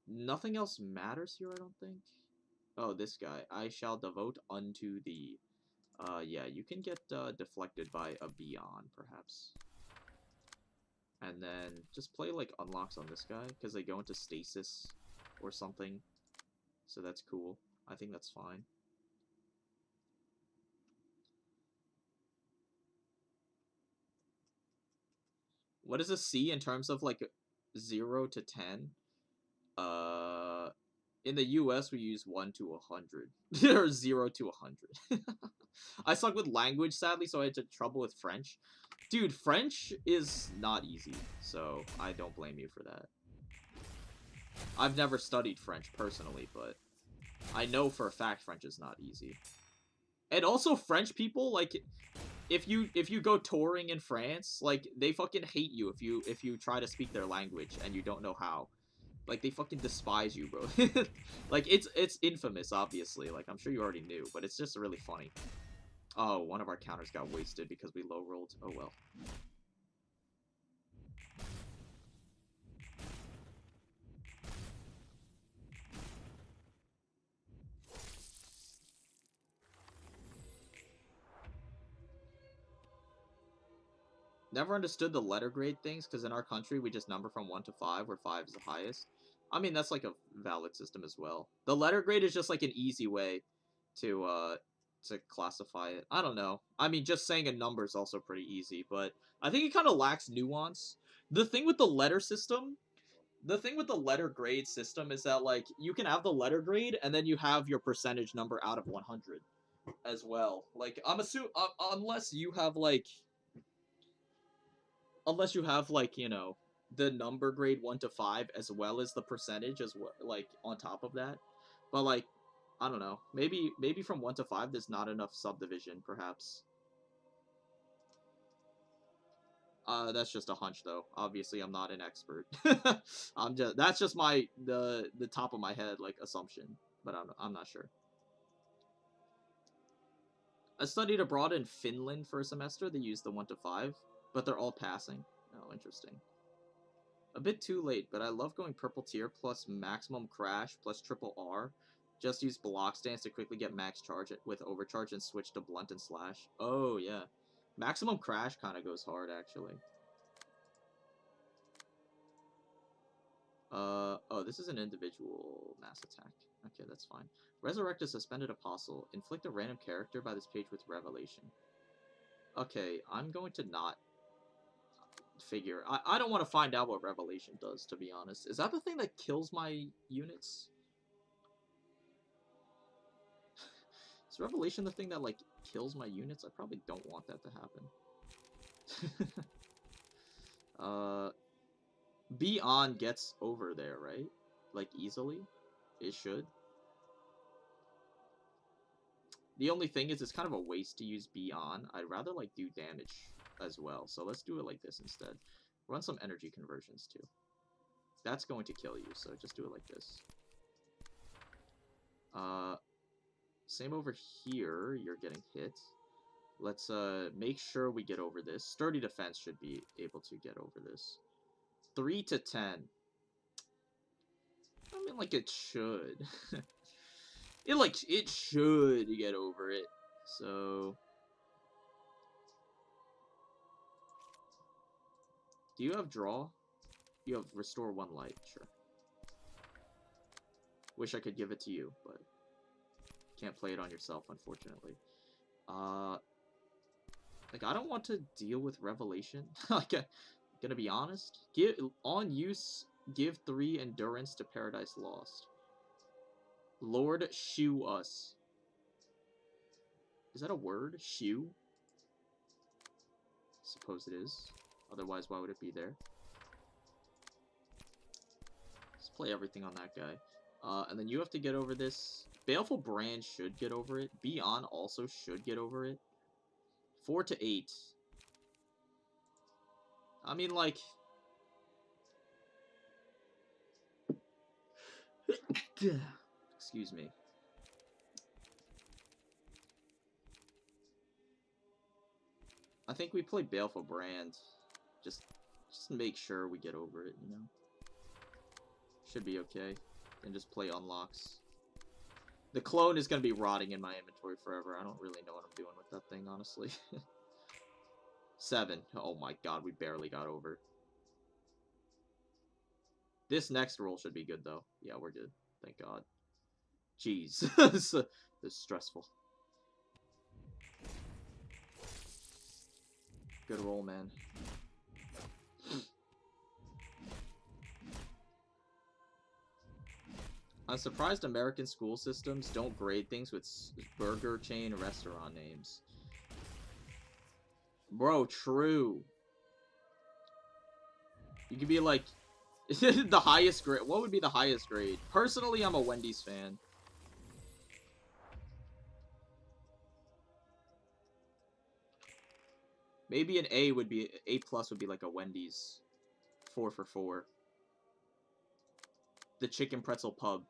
Nothing else matters here, I don't think. Oh, this guy. I shall devote unto thee. Yeah, you can get deflected by a Beyond, perhaps. And then just play, like, unlocks on this guy, because they go into stasis or something. So that's cool. I think that's fine. What is a C in terms of, like, 0 to 10? In the US, we use 1 to 100. Or 0 to 100. I suck with language, sadly, so I had trouble with French. Dude, French is not easy, so I don't blame you for that. I've never studied French personally, but I know for a fact French is not easy. And also French people, like, if you go touring in France, like, they fucking hate you if you try to speak their language and you don't know how. Like, they fucking despise you, bro. Like, it's infamous, obviously. Like, I'm sure you already knew, but it's just really funny. Oh, one of our counters got wasted because we low rolled. Oh well. Never understood the letter grade things, because in our country, we just number from 1 to 5, where 5 is the highest. I mean, that's like a valid system as well. The letter grade is just like an easy way to classify it. I don't know. I mean, just saying a number is also pretty easy, but I think it kind of lacks nuance. The thing with the letter system, the thing with the letter grade system is that, like, you can have the letter grade, and then you have your percentage number out of 100 as well. Like, I'm assuming, unless you have, like, you know, the number grade 1 to 5 as well as the percentage as well, like, on top of that. But, like, I don't know, maybe from 1 to 5 there's not enough subdivision, perhaps. That's just a hunch, though. Obviously I'm not an expert. That's just the top of my head, like, assumption, but I'm not sure. I studied abroad in Finland for a semester. They use the 1 to 5, but they're all passing. Oh, interesting. A bit too late, but I love going purple tier plus maximum crash plus triple R. Just use block stance to quickly get max charge with overcharge and switch to blunt and slash. Oh, yeah. Maximum crash kind of goes hard, actually. Oh, this is an individual mass attack. Okay, that's fine. Resurrect a suspended apostle. Inflict a random character by this page with revelation. Okay, I'm going to not figure. I don't want to find out what revelation does, to be honest. Is that the thing that kills my units? Is revelation the thing that, like, kills my units? I probably don't want that to happen. Beyond gets over there, right? Like, easily? It should. The only thing is, it's kind of a waste to use Beyond. I'd rather, like, do damage as well. So let's do it like this instead. Run some energy conversions, too. That's going to kill you, so just do it like this. Same over here. You're getting hit. Let's make sure we get over this. Sturdy defense should be able to get over this. 3 to 10. I mean, like, it should. It should get over it. So, do you have draw? You have restore 1 light, sure. Wish I could give it to you, but can't play it on yourself, unfortunately. Like, I don't want to deal with revelation. Like, gonna be honest. On use, give 3 endurance to Paradise Lost. Lord, shoe us. Is that a word? Shoe? Suppose it is. Otherwise, why would it be there? Let's play everything on that guy. And then you have to get over this. Baleful Brand should get over it. Beyond also should get over it. 4 to 8. I mean, like... Excuse me. I think we play Baleful Brand. Just make sure we get over it, you know? Should be okay. And just play unlocks. The clone is going to be rotting in my inventory forever. I don't really know what I'm doing with that thing, honestly. 7. Oh my god, we barely got over. This next roll should be good, though. Yeah, we're good. Thank god. Jeez. This is stressful. Good roll, man. I'm surprised American school systems don't grade things with burger chain restaurant names. Bro, true. You could be like, The highest grade. What would be the highest grade? Personally, I'm a Wendy's fan. Maybe an A would be A+ would be like a Wendy's 4 for 4. The chicken pretzel pub.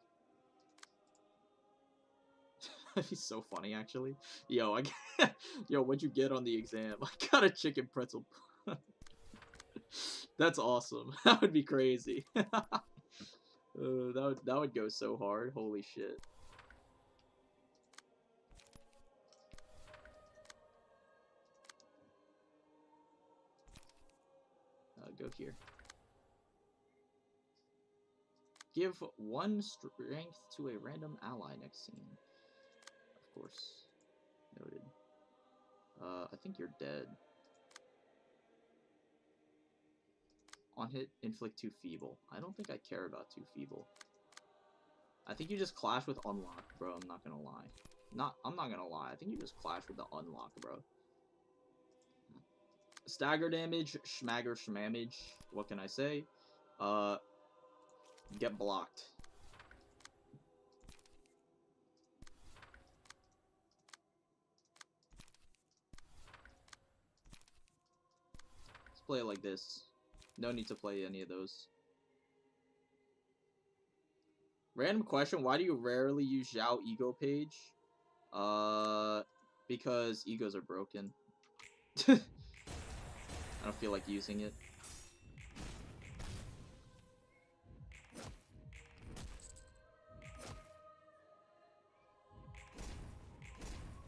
That'd be so funny, actually. Yo, yo, what'd you get on the exam? I got a chicken pretzel. That's awesome. That would be crazy. That would go so hard. Holy shit. Go here. Give 1 strength to a random ally next scene. Of course. Noted. I think you're dead. On hit, inflict 2 feeble. I don't think I care about 2 feeble. I think you just clash with unlock, bro. I'm not gonna lie. I'm not gonna lie. I think you just clash with the unlock, bro. Stagger damage, schmagger schmamage. What can I say? Get blocked. Let's play it like this. No need to play any of those. Random question, why do you rarely use Zhao ego page? Because egos are broken. I don't feel like using it.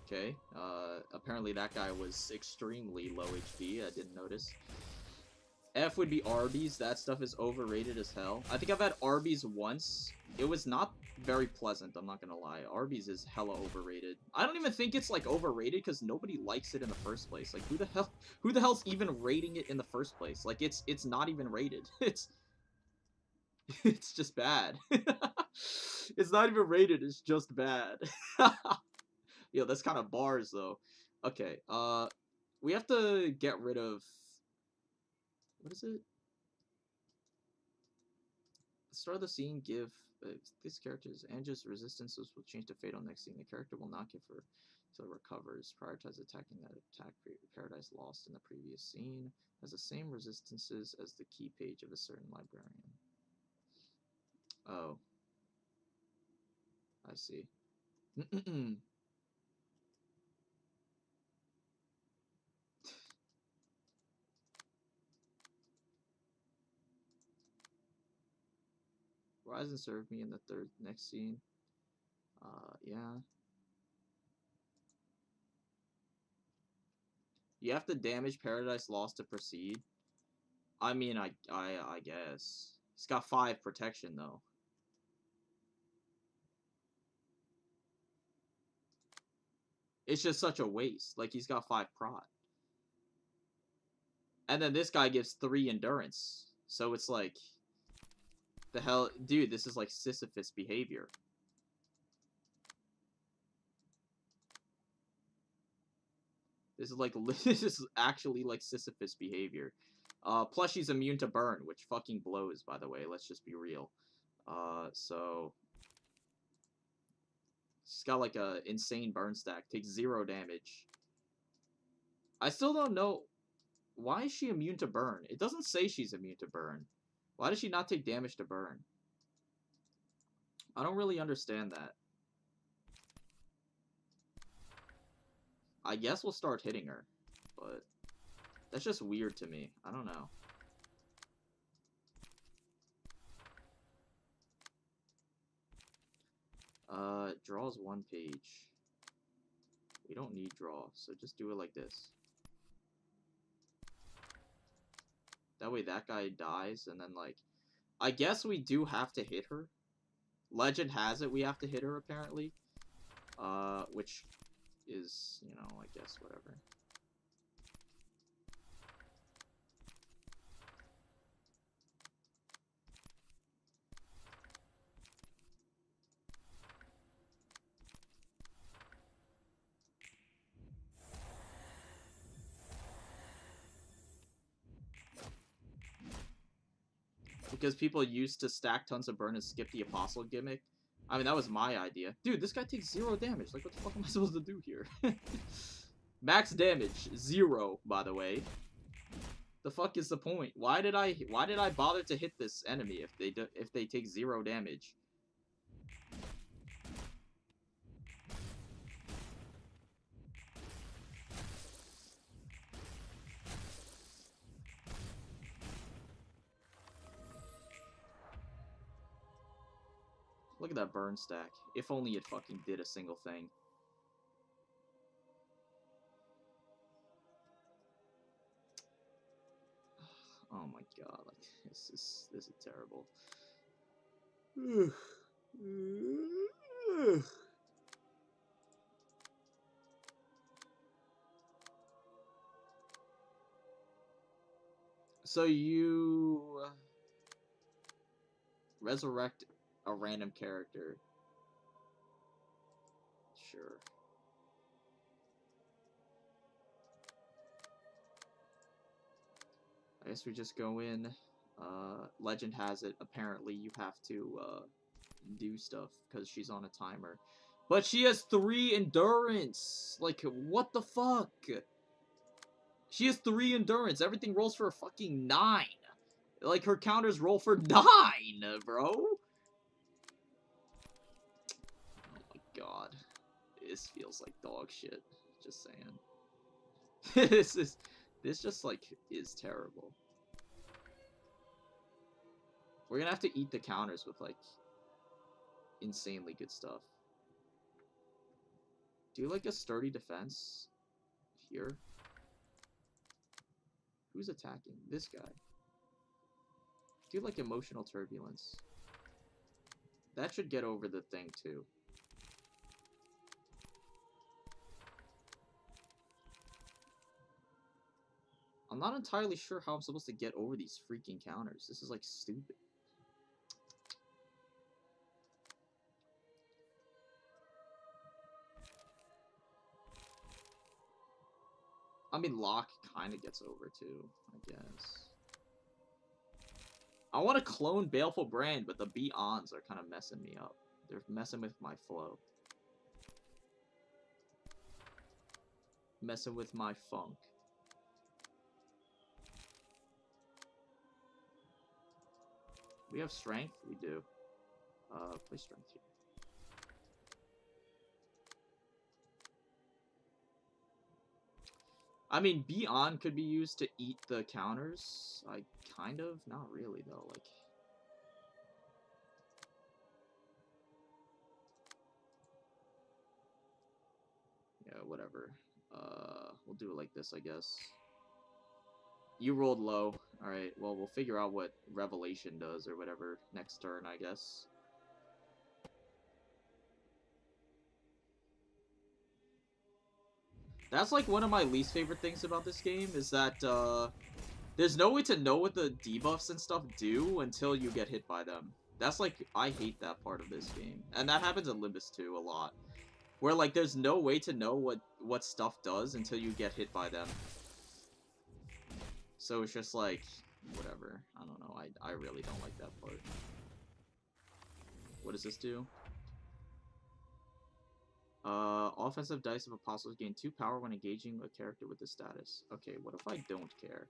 Okay, apparently that guy was extremely low HP, I didn't notice. F would be Arby's, that stuff is overrated as hell. I think I've had Arby's once. It was not very pleasant, I'm not gonna lie. Arby's is hella overrated. I don't even think it's like overrated because nobody likes it in the first place. Like who the hell's even rating it in the first place? Like it's not even rated. It's just bad. It's not even rated, it's just bad. Yo, that's kind of bars though. Okay, we have to get rid of, what is it? Start of the scene, give these characters Angel's resistances will change to fatal next scene. The character will not give her until it recovers. Prioritize attacking that attack Paradise Lost in the previous scene. Has the same resistances as the key page of a certain librarian. Oh. I see. Rise and serve me in the next scene. Yeah. You have to damage Paradise Lost to proceed. I mean, I guess. He's got 5 protection, though. It's just such a waste. Like, he's got 5 prot. And then this guy gives 3 endurance. So it's like... The hell... Dude, this is like Sisyphus behavior. This is like... This is actually like Sisyphus behavior. Plus she's immune to burn, which fucking blows, by the way. Let's just be real. So... She's got like a insane burn stack. Takes 0 damage. I still don't know... Why is she immune to burn? It doesn't say she's immune to burn. Why does she not take damage to burn? I don't really understand that. I guess we'll start hitting her, but that's just weird to me. I don't know. Draws 1 page. We don't need draw, so just do it like this. That way that guy dies, and then, like... I guess we do have to hit her. Legend has it we have to hit her, apparently. Which is, you know, I guess, whatever. Because people used to stack tons of burn and skip the apostle gimmick. I mean, that was my idea. Dude, this guy takes 0 damage. Like, what the fuck am I supposed to do here? Max damage, 0, by the way. The fuck is the point? Why did I bother to hit this enemy if they take 0 damage? Look at that burn stack. If only it fucking did a single thing. Oh my god, like, this is terrible. So you resurrect a random character. Sure. I guess we just go in. Legend has it, apparently you have to do stuff because she's on a timer. But she has 3 endurance! Like, what the fuck? She has 3 endurance. Everything rolls for a fucking 9. Like, her counters roll for 9, bro! Oh my god. This feels like dog shit. Just saying. This just, like, is terrible. We're gonna have to eat the counters with, like, insanely good stuff. Do like a sturdy defense here. Who's attacking? This guy. Do like emotional turbulence. That should get over the thing too. I'm not entirely sure how I'm supposed to get over these freaking counters. This is like stupid. I mean, Locke kind of gets over too, I guess. I want to clone Baleful Brand, but the Be-Ons are kind of messing me up. They're messing with my flow. Messing with my funk. We have strength? We do. Play strength here. I mean, Be-On could be used to eat the counters. Kind of. Not really, though. Like... Yeah, whatever. We'll do it like this, I guess. You rolled low. Alright, well, we'll figure out what Revelation does or whatever next turn, I guess. That's, like, one of my least favorite things about this game, is that, there's no way to know what the debuffs and stuff do until you get hit by them. That's, like, I hate that part of this game. And that happens in Limbus 2 a lot. Where, like, there's no way to know what stuff does until you get hit by them. So it's just, like, whatever. I don't know. I really don't like that part. What does this do? Offensive Dice of Apostles gain 2 power when engaging a character with this status. Okay, what if I don't care?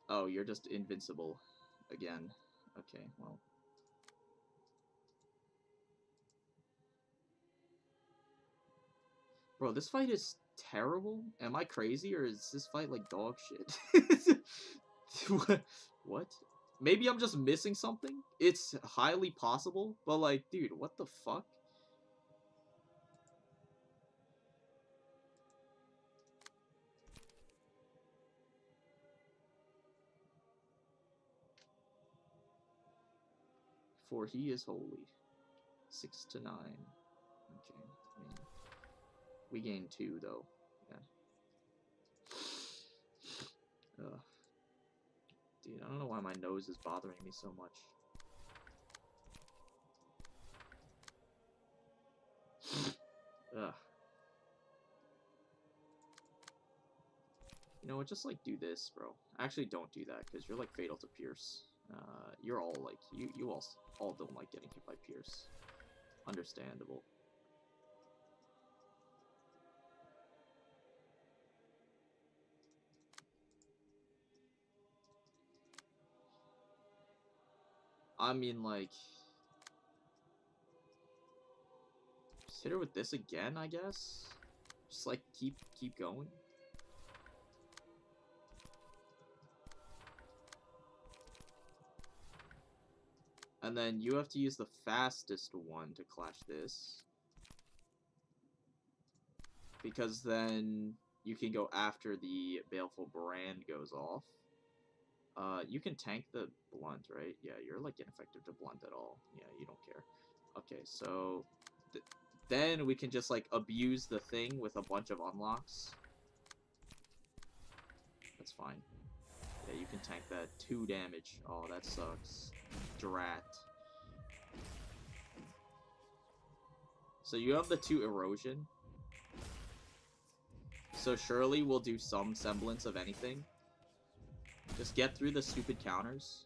Oh, you're just invincible. Again. Okay, well. Bro, this fight is terrible? Am I crazy, or is this fight like dog shit? What? Maybe I'm just missing something? It's highly possible, but like, dude, what the fuck? For he is holy. 6 to 9. Okay, I mean, we gained 2 though. Yeah. Ugh. Dude, I don't know why my nose is bothering me so much. Ugh. You know what, just like do this, bro. Actually, don't do that, because you're like fatal to Pierce. You're all like, you all don't like getting hit by Pierce. Understandable. I mean, like, just hit her with this again, I guess? Just, like, keep going. And then you have to use the fastest one to clash this. Because then you can go after the Baleful Brand goes off. You can tank the blunt, right? Yeah, you're like ineffective to blunt at all. Yeah, you don't care. Okay, so then we can just like abuse the thing with a bunch of unlocks. That's fine. Yeah, you can tank that. 2 damage. Oh, that sucks. Drat. So you have the 2 erosion. So surely we'll do some semblance of anything. Just get through the stupid counters.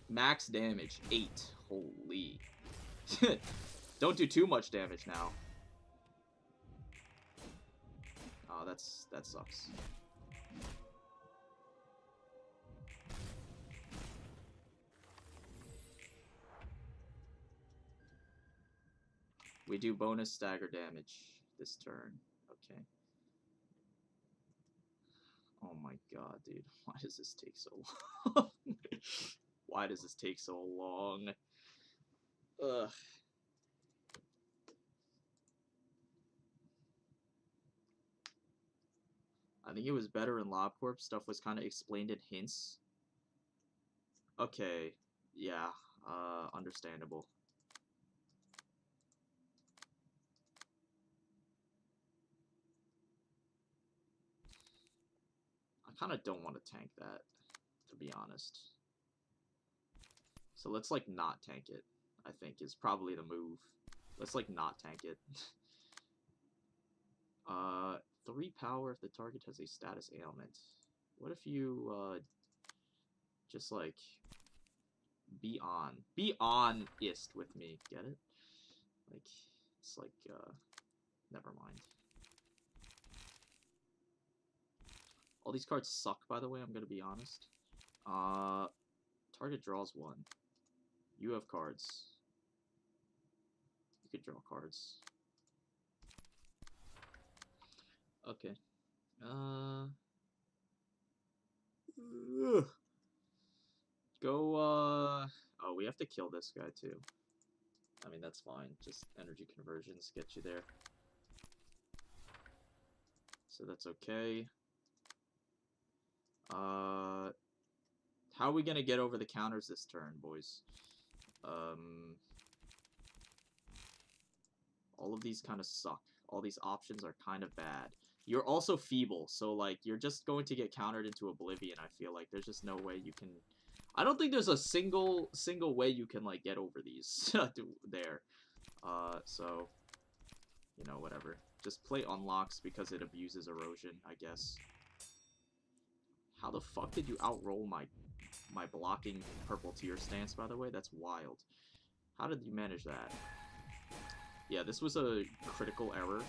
Max damage, 8. Holy. Don't do too much damage now. Oh, that sucks. We do bonus stagger damage this turn. Okay. Oh my god, dude. Why does this take so long? Why does this take so long? Ugh. I think it was better in LobCorp. Stuff was kind of explained in hints. Okay. Yeah. Understandable. I kind of don't want to tank that, to be honest. So let's, like, not tank it, I think, is probably the move. Let's, like, not tank it. 3 power if the target has a status ailment. What if you, just, like, be honest with me, get it? Like, it's like, never mind. All these cards suck, by the way, I'm gonna be honest. Target draws 1. You have cards. You could draw cards. Okay. Go, oh, we have to kill this guy, too. I mean, that's fine. Just energy conversions get you there. So that's okay. How are we gonna get over the counters this turn, boys? All of these kind of suck. All these options are kind of bad. You're also feeble, so, like, you're just going to get countered into oblivion, I feel like. There's just no way you can... I don't think there's a single way you can, like, get over these there. So, you know, whatever. Just play unlocks because it abuses erosion, I guess. How the fuck did you outroll my blocking purple tier stance, by the way? That's wild. How did you manage that? Yeah, this was a critical error.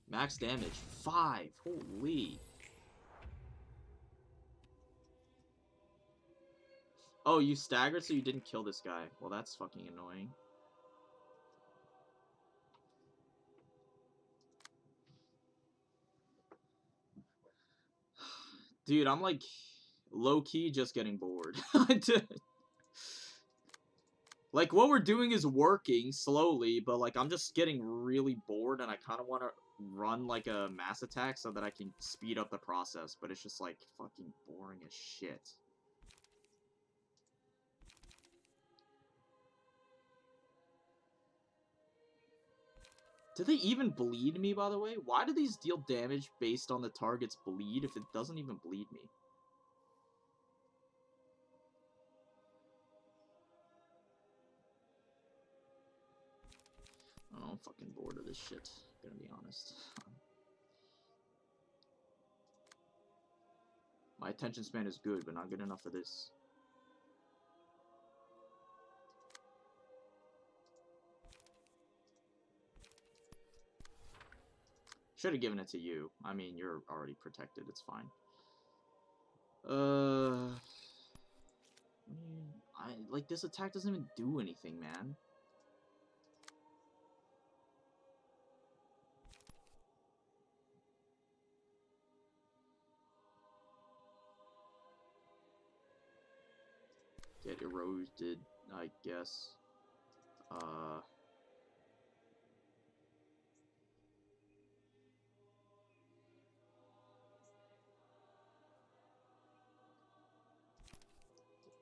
Max damage, 5. Holy. Oh, you staggered so you didn't kill this guy. Well, that's fucking annoying. Dude, I'm like low-key just getting bored. Like, what we're doing is working slowly, but, like, I'm just getting really bored, and I kind of want to run, like, a mass attack so that I can speed up the process, but it's just, like, fucking boring as shit. Do they even bleed me, by the way? Why do these deal damage based on the target's bleed if it doesn't even bleed me? Oh, I'm fucking bored of this shit, I'm gonna be honest. My attention span is good, but not good enough for this. Should have given it to you. I mean, you're already protected. It's fine. Like, this attack doesn't even do anything, man. Get eroded, I guess.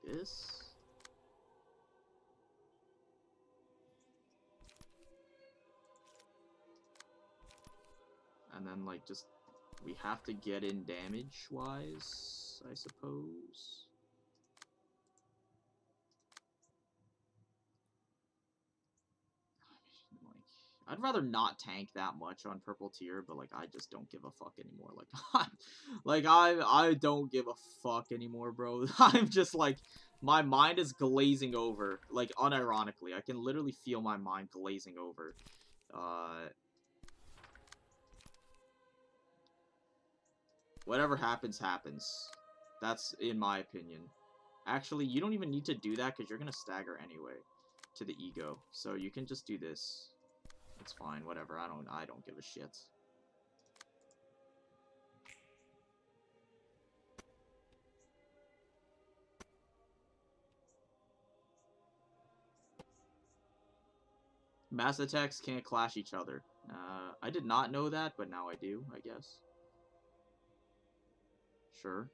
This. And then, like, just, we have to get in damage-wise, I suppose. I'd rather not tank that much on purple tier, but, like, I just don't give a fuck anymore. Like, I don't give a fuck anymore, bro. I'm just, like, my mind is glazing over. Like, unironically. I can literally feel my mind glazing over. Whatever happens, happens. That's in my opinion. Actually, you don't even need to do that, because you're gonna stagger anyway. To the ego. So you can just do this. It's fine, whatever. I don't give a shit. Mass attacks can't clash each other. I did not know that, but now I do, I guess. Sure.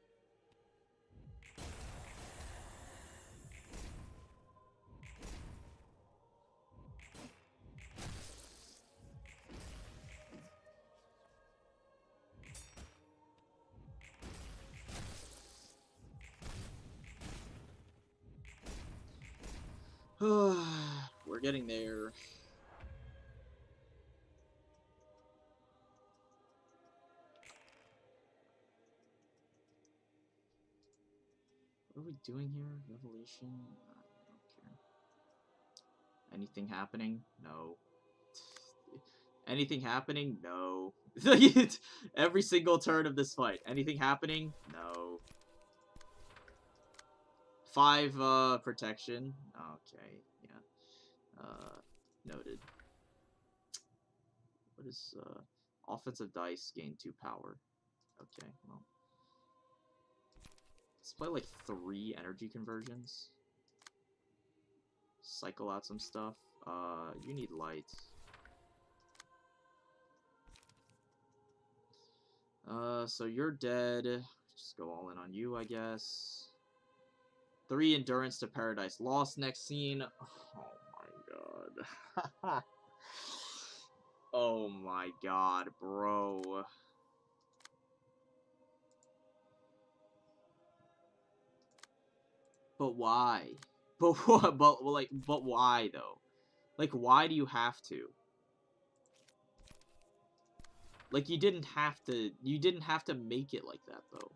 We're getting there. What are we doing here? Revelation? I don't care. Anything happening? No. Anything happening? No. Every single turn of this fight. Anything happening? No. 5 protection. Okay, yeah. Noted. What is offensive dice gain 2 power? Okay, well. Let's play like 3 energy conversions. Cycle out some stuff. You need light. So you're dead. Just go all in on you, I guess. 3 endurance to Paradise Lost next scene. Oh my god. Oh my god, bro. But why? But what? But why though? Like, why do you have to? Like, you didn't have to make it like that though.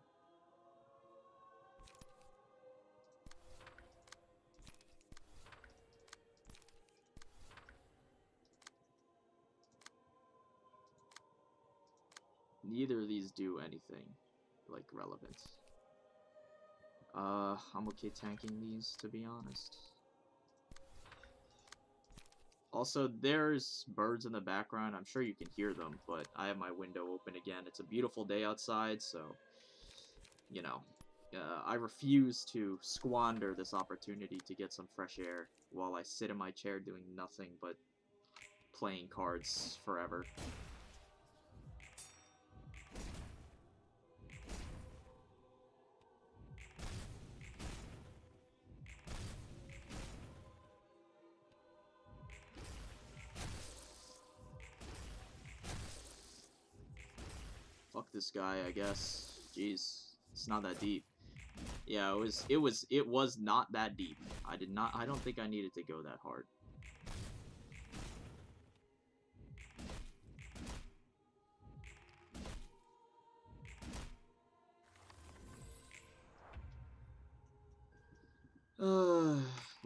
Neither of these do anything, like, relevant. I'm okay tanking these, to be honest. Also, there's birds in the background. I'm sure you can hear them, but I have my window open again. It's a beautiful day outside, so, you know, I refuse to squander this opportunity to get some fresh air while I sit in my chair doing nothing but playing cards forever. Fuck this guy, I guess. Jeez, it's not that deep. Yeah, it was not that deep. I don't think I needed to go that hard.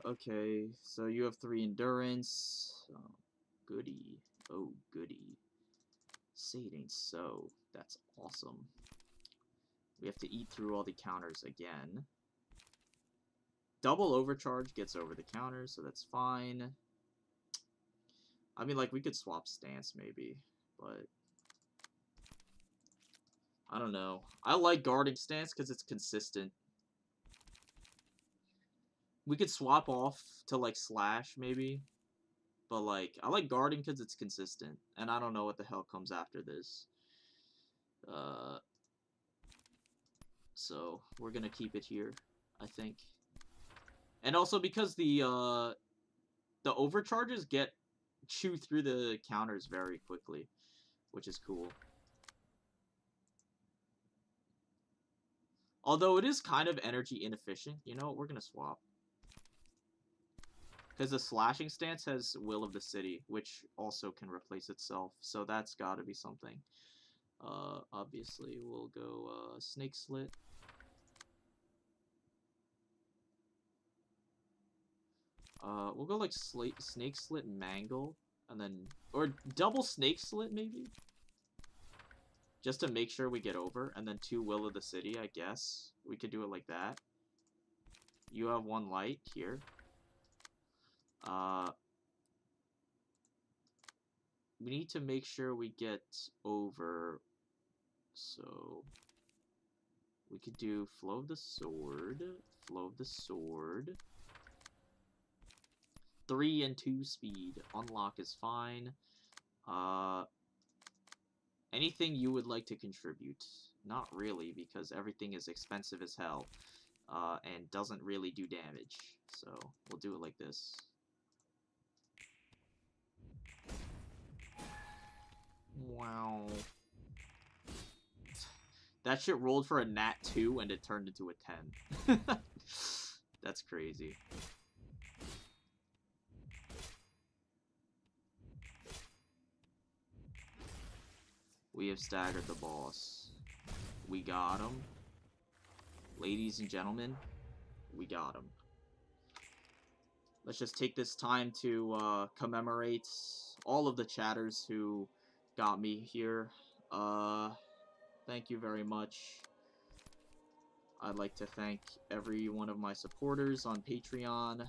Okay, so you have 3 endurance. Oh, goody. Oh, goody. Say it ain't so. That's awesome. We have to eat through all the counters again. Double overcharge gets over the counters, so that's fine. I mean, like, we could swap stance, maybe, but I don't know. I like guarding stance because it's consistent. We could swap off to, like, slash, maybe, but, like, I like guarding because it's consistent, and I don't know what the hell comes after this. So, we're gonna keep it here, I think. And also because the overcharges chew through the counters very quickly, which is cool. Although it is kind of energy inefficient, you know what, we're gonna swap. Because the slashing stance has Will of the City, which also can replace itself, so that's gotta be something. Obviously, we'll go, Snake Slit. We'll go, like, Snake Slit Mangle, and then... Or double Snake Slit, maybe? Just to make sure we get over, and then 2 Will of the City, I guess. We could do it like that. You have 1 light here. We need to make sure we get over, so... We could do Flow of the Sword, Flow of the Sword. 3 and 2 speed. Unlock is fine. Anything you would like to contribute? Not really, because everything is expensive as hell. And doesn't really do damage. So, we'll do it like this. Wow. That shit rolled for a nat 2 and it turned into a 10. That's crazy. We have staggered the boss. We got him. Ladies and gentlemen, we got him. Let's just take this time to commemorate all of the chatters who got me here. Thank you very much. I'd like to thank every one of my supporters on Patreon.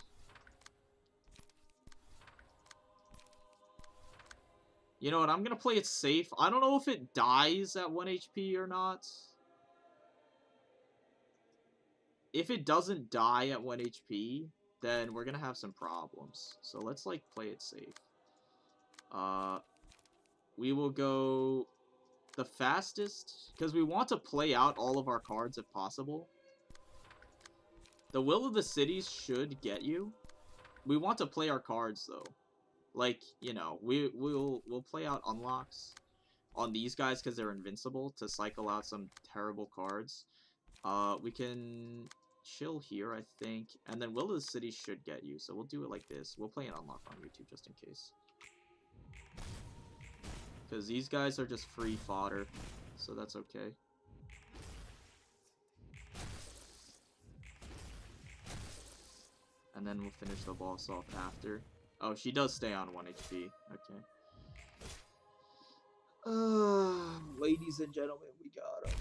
You know what, I'm gonna play it safe. I don't know if it dies at 1 HP or not. If it doesn't die at 1 HP, then we're gonna have some problems. So let's, like, play it safe. We will go the fastest, because we want to play out all of our cards if possible. The Will of the Cities should get you. We want to play our cards, though. Like, you know, we'll play out unlocks on these guys because they're invincible to cycle out some terrible cards. We can chill here, I think, and then Will of the City should get you, so we'll do it like this. We'll play an unlock on YouTube just in case. Because these guys are just free fodder, so that's okay. And then we'll finish the boss off after. Oh, she does stay on 1 HP. Okay. Ladies and gentlemen, we got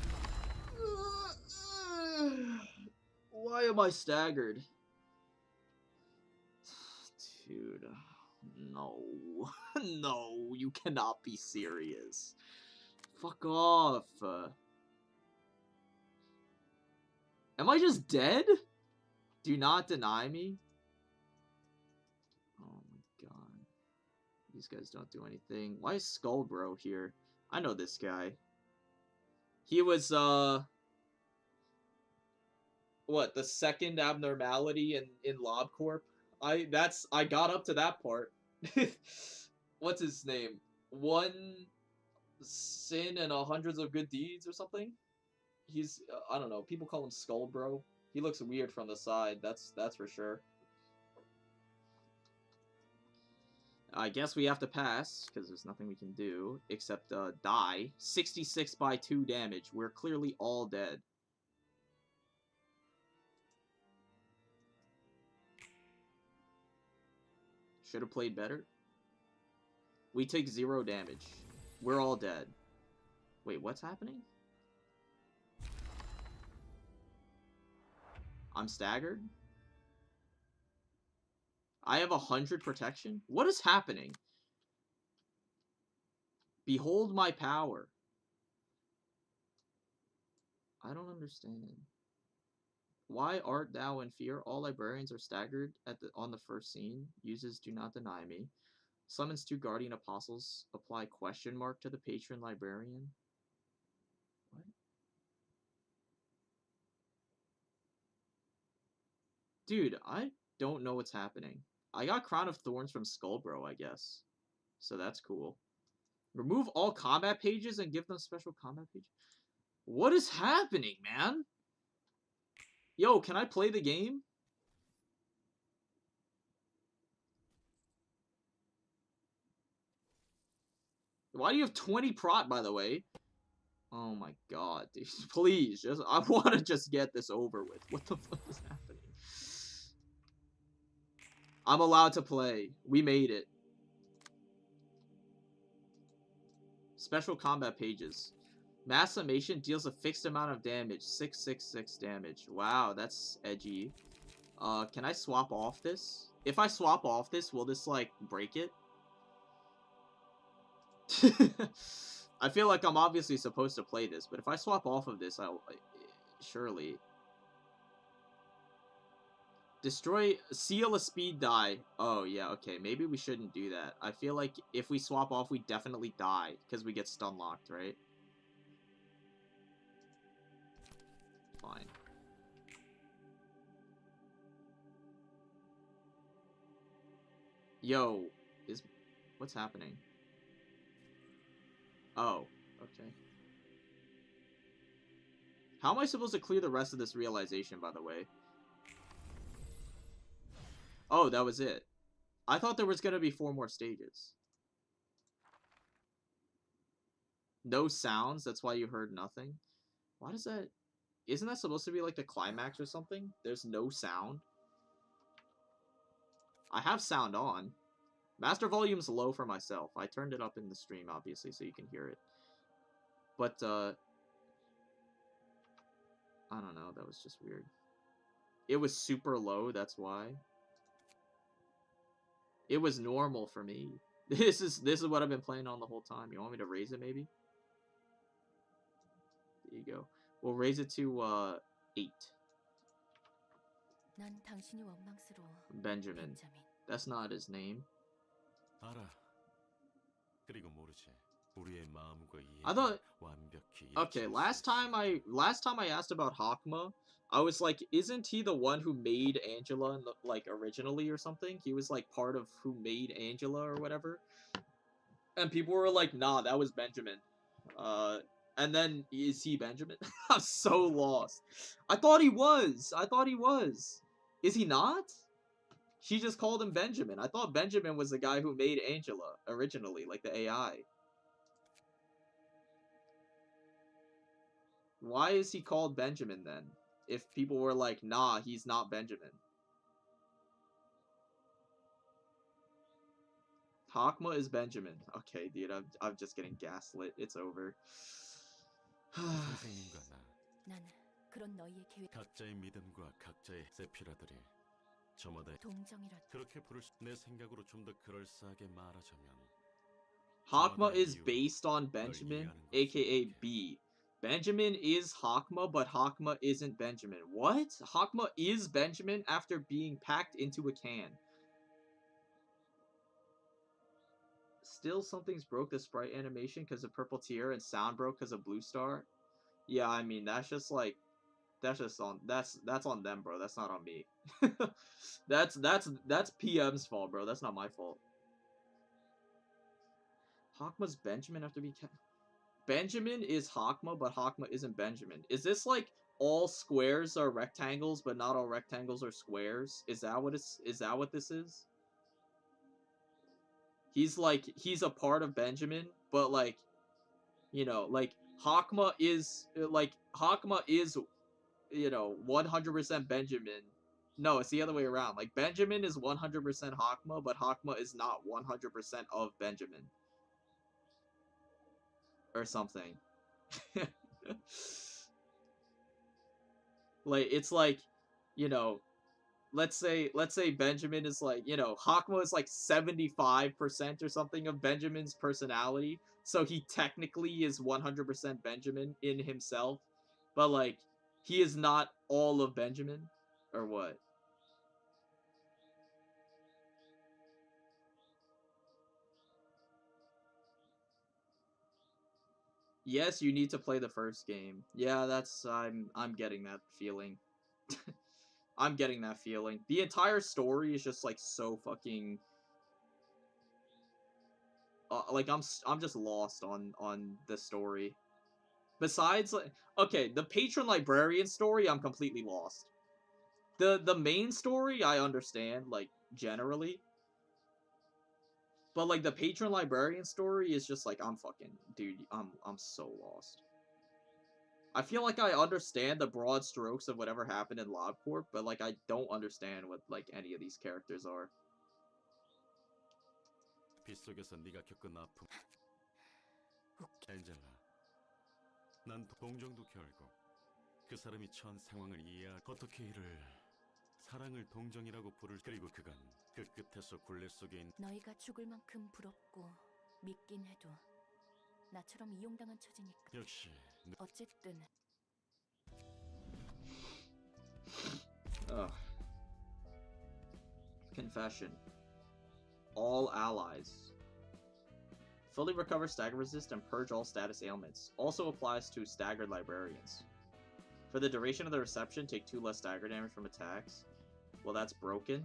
him. Why am I staggered? Dude, no. No, you cannot be serious. Fuck off. Am I just dead? Do not deny me. Oh my god. These guys don't do anything. Why is Skullbro here? I know this guy. He was, what, the second abnormality in LobCorp? I got up to that part. What's his name? 1 sin and 100s of good deeds or something? He's, I don't know, people call him Skullbro. He looks weird from the side, that's for sure. I guess we have to pass, because there's nothing we can do, except, die. 66 by 2 damage. We're clearly all dead. Should have played better. We take 0 damage. We're all dead. Wait, what's happening? I'm staggered. I have 100 protection? What is happening? Behold my power. I don't understand. Why art thou in fear? All librarians are staggered on the first scene. Uses do not deny me. Summons 2 guardian apostles. Apply question mark to the patron librarian. What? Dude, I don't know what's happening. I got Crown of Thorns from Skullbro, I guess. So that's cool. Remove all combat pages and give them special combat pages? What is happening, man? Yo, can I play the game? Why do you have 20 prot, by the way? Oh my god, dude. Please, just I want to just get this over with. What the fuck is happening? I'm allowed to play. We made it. Special combat pages. Mass summation deals a fixed amount of damage. 666 damage. Wow, that's edgy. Can I swap off this? If I swap off this, will this, like, break it? I feel like I'm obviously supposed to play this, but if I swap off of this, I'll... surely... Destroy... Seal a speed die. Oh, yeah, okay. Maybe we shouldn't do that. I feel like if we swap off, we definitely die, because we get stun locked, right? Fine. Yo, what's happening? Oh, okay. How am I supposed to clear the rest of this realization, by the way? Oh, that was it. I thought there was gonna be 4 more stages. No sounds, that's why you heard nothing. Why does that... Isn't that supposed to be like the climax or something? There's no sound. I have sound on. Master volume's low for myself. I turned it up in the stream, obviously, so you can hear it. But, I don't know, that was just weird. It was super low, that's why. It was normal for me. This is what I've been playing on the whole time. You want me to raise it, maybe? There you go. We'll raise it to, 8. Benjamin. That's not his name. I thought... Okay, last time I asked about Hokma, I was like, isn't he the one who made Angela, in the, like, originally or something? He was, like, part of who made Angela or whatever. And people were like, nah, that was Benjamin. And then, is he Benjamin? I'm so lost. I thought he was. Is he not? She just called him Benjamin. I thought Benjamin was the guy who made Angela originally, like the AI. Why is he called Benjamin then? If people were like, nah, he's not Benjamin. Hokma is Benjamin. Okay, dude, I'm just getting gaslit. It's over. Hokma is based on Benjamin, aka B. Benjamin is Hokma, but Hokma isn't Benjamin. What? Hokma is Benjamin after being packed into a can. Still, something's broke the sprite animation because of Purple Tear, and sound broke because of Blue Star. Yeah, I mean, that's just like... That's just on... That's on them, bro. That's not on me. That's PM's fault, bro. That's not my fault. Hokma's Benjamin after being... Benjamin is Hokma, but Hokma isn't Benjamin. Is this like all squares are rectangles, but not all rectangles are squares? Is that what this is? He's like, he's a part of Benjamin, but like, you know, like Hokma is, you know, 100% Benjamin, No, it's the other way around. Like, Benjamin is 100% Hokma, but Hokma is not 100% of Benjamin. Or something. Like, it's like, you know, let's say Benjamin is like, you know, Hokma is like 75% or something of Benjamin's personality, so he technically is 100% Benjamin in himself, but like he is not all of Benjamin, or what? Yes, you need to play the first game. Yeah, that's I'm getting that feeling. I'm getting that feeling. The entire story is just like so fucking like I'm just lost on the story. Besides, like, okay, the patron librarian story, I'm completely lost. The main story, I understand, like, generally. But, like, the patron librarian story is just, like, I'm fucking... Dude, I'm so lost. I feel like I understand the broad strokes of whatever happened in LobCorp, but, like, I don't understand what, like, any of these characters are. 빗속에서 네가 겪은 아픔. 엔젤라, 난 동정도 결국 그 사람이 처한 상황을 이해하 어떻게 이를 사랑을 동정이라고 부를 그리고 그건 그 끝에서 굴레 속에 있는 너희가 죽을 만큼 부럽고 믿긴 해도 나처럼 이용당한 처지니까 역시 어쨌든 Ugh. Confession. All allies. Fully recover stagger resist and purge all status ailments. Also applies to staggered librarians. For the duration of the reception, take 2 less stagger damage from attacks. Well, that's broken.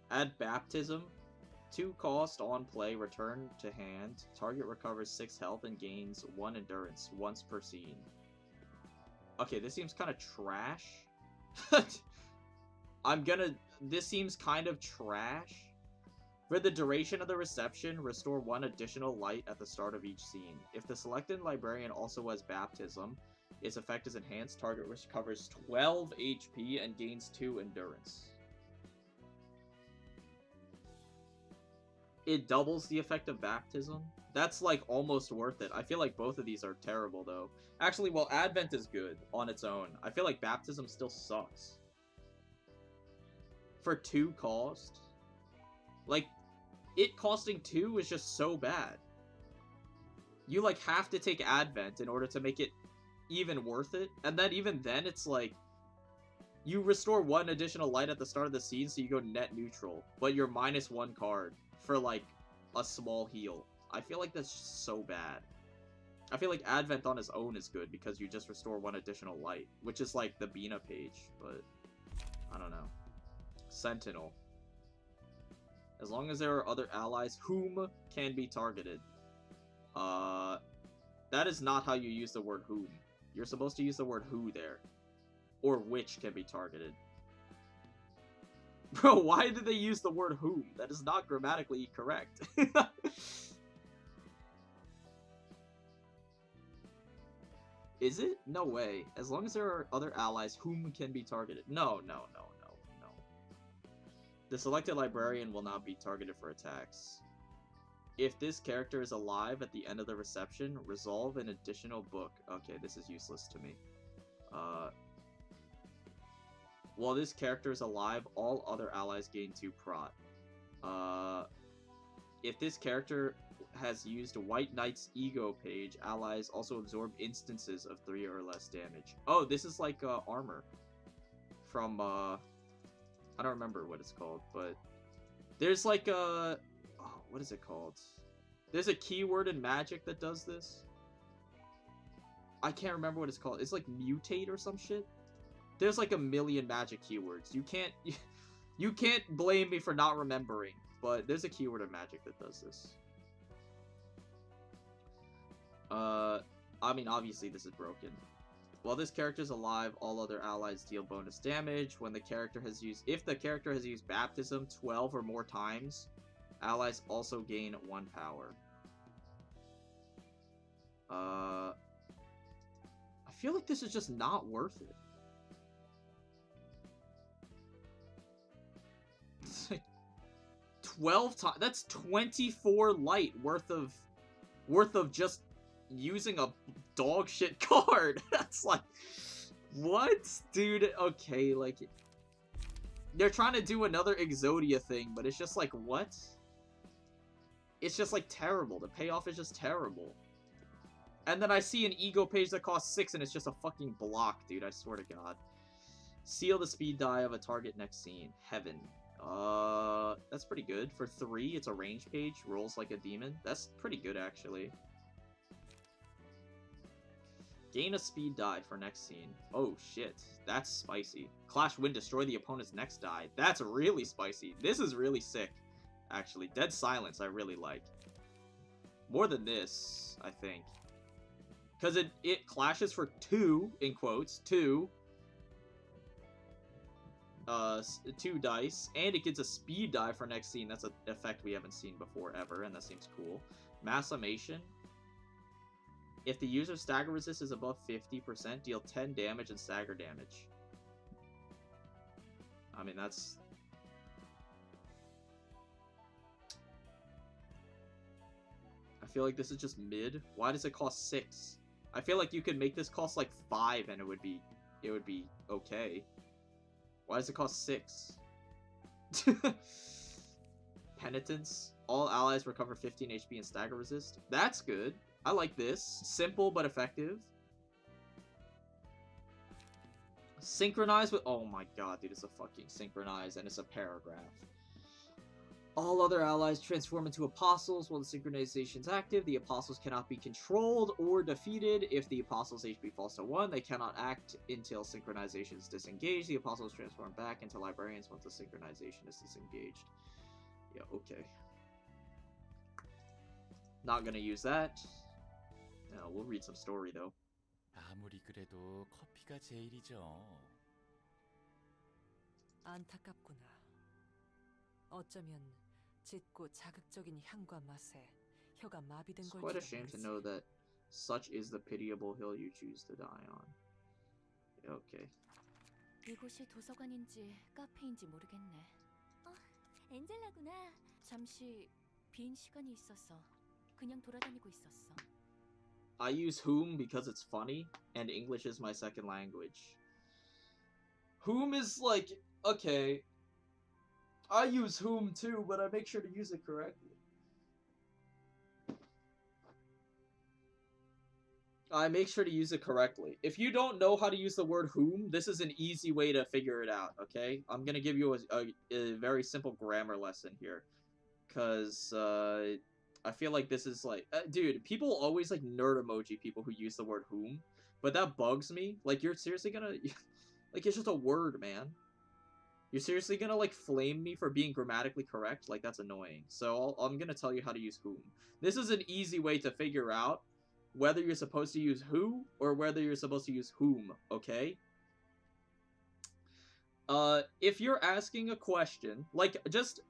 Add baptism. 2 cost on play, return to hand. Target recovers 6 health and gains 1 endurance once per scene. Okay, this seems kind of trash. This seems kind of trash. For the duration of the reception, restore 1 additional light at the start of each scene. If the selected librarian also has baptism, its effect is enhanced. Target recovers 12 HP and gains 2 endurance. It doubles the effect of baptism. That's like almost worth it. I feel like both of these are terrible though. Actually, well, Advent is good on its own. I feel like baptism still sucks. For 2 cost, like, it costing 2 is just so bad. You, like, have to take Advent in order to make it even worth it. And then even then, it's like, you restore 1 additional light at the start of the scene, so you go net neutral. But you're minus 1 card for, like, a small heal. I feel like that's just so bad. I feel like Advent on its own is good because you just restore 1 additional light. Which is, like, the Bina page, but I don't know. Sentinel. As long as there are other allies whom can be targeted. That is not how you use the word whom. You're supposed to use the word who there. Or which can be targeted. Bro, why did they use the word whom? That is not grammatically correct. Is it? No way. As long as there are other allies whom can be targeted. No. The selected librarian will not be targeted for attacks. If this character is alive at the end of the reception, resolve an additional book. Okay, this is useless to me. While this character is alive, all other allies gain 2 prot. If this character has used White Knight's Ego page, allies also absorb instances of 3 or less damage. Oh, this is like armor. From, I don't remember what it's called, but there's like a... Oh, what is it called? There's a keyword in Magic that does this. I can't remember what it's called. It's like mutate or some shit. There's like a million Magic keywords. You can't blame me for not remembering, but there's a keyword in Magic that does this. I mean, obviously this is broken. While this character is alive, all other allies deal bonus damage. When the character has used... If the character has used Baptism 12 or more times, allies also gain 1 power. I feel like this is just not worth it. 12 times. That's 24 light worth of just using a dog shit card. That's like, what, dude? Okay, like, they're trying to do another Exodia thing, but it's just like, what? It's just like terrible. The payoff is just terrible. And then I see an ego page that costs 6 and it's just a fucking block, dude. I swear to God. Seal the speed die of a target next scene. Heaven. That's pretty good. For 3, it's a range page. Rolls like a demon. That's pretty good, actually. Gain a speed die for next scene. Oh, shit. That's spicy. Clash Wind, destroy the opponent's next die. That's really spicy. This is really sick, actually. Dead Silence, I really like. More than this, I think. Because it clashes for 2, in quotes, 2 dice, and it gets a speed die for next scene. That's an effect we haven't seen before ever, and that seems cool. Massamation. If the user's stagger resist is above 50%, deal 10 damage and stagger damage. I mean, that's... I feel like this is just mid. Why does it cost 6? I feel like you could make this cost like 5 and it would be okay. Why does it cost 6? Penitence. All allies recover 15 HP and stagger resist. That's good. I like this. Simple but effective. Synchronize with... Oh my god, dude, it's a fucking synchronize and it's a paragraph. All other allies transform into apostles while the synchronization is active. The apostles cannot be controlled or defeated. If the apostles' HP falls to 1, they cannot act until synchronization is disengaged. The apostles transform back into librarians once the synchronization is disengaged. Yeah, okay. Not gonna use that. No, we'll read some story though. 아무리 그래도 커피가 제일이죠. 안타깝구나. 어쩌면 짙고 자극적인 향과 맛에 혀가 마비된 It's 걸지도 quite a shame to 모르지. know that such is the pitiable hill you choose to die on. Okay. 이곳이 도서관인지 카페인지 모르겠네. 엔젤라구나. 잠시 빈 시간이 있어서 그냥 돌아다니고 있었어. I use whom because it's funny, and English is my second language. Whom is like, okay, I use whom too, but I make sure to use it correctly. I make sure to use it correctly. If you don't know how to use the word whom, this is an easy way to figure it out, okay? I'm gonna give you a very simple grammar lesson here. Because, I feel like this is like... dude, people always, like, nerd emoji people who use the word whom. But that bugs me. Like, you're seriously gonna... like, it's just a word, man. You're seriously gonna, like, flame me for being grammatically correct? Like, that's annoying. So, I'm gonna tell you how to use whom. This is an easy way to figure out whether you're supposed to use who or whether you're supposed to use whom, okay? If you're asking a question, like, just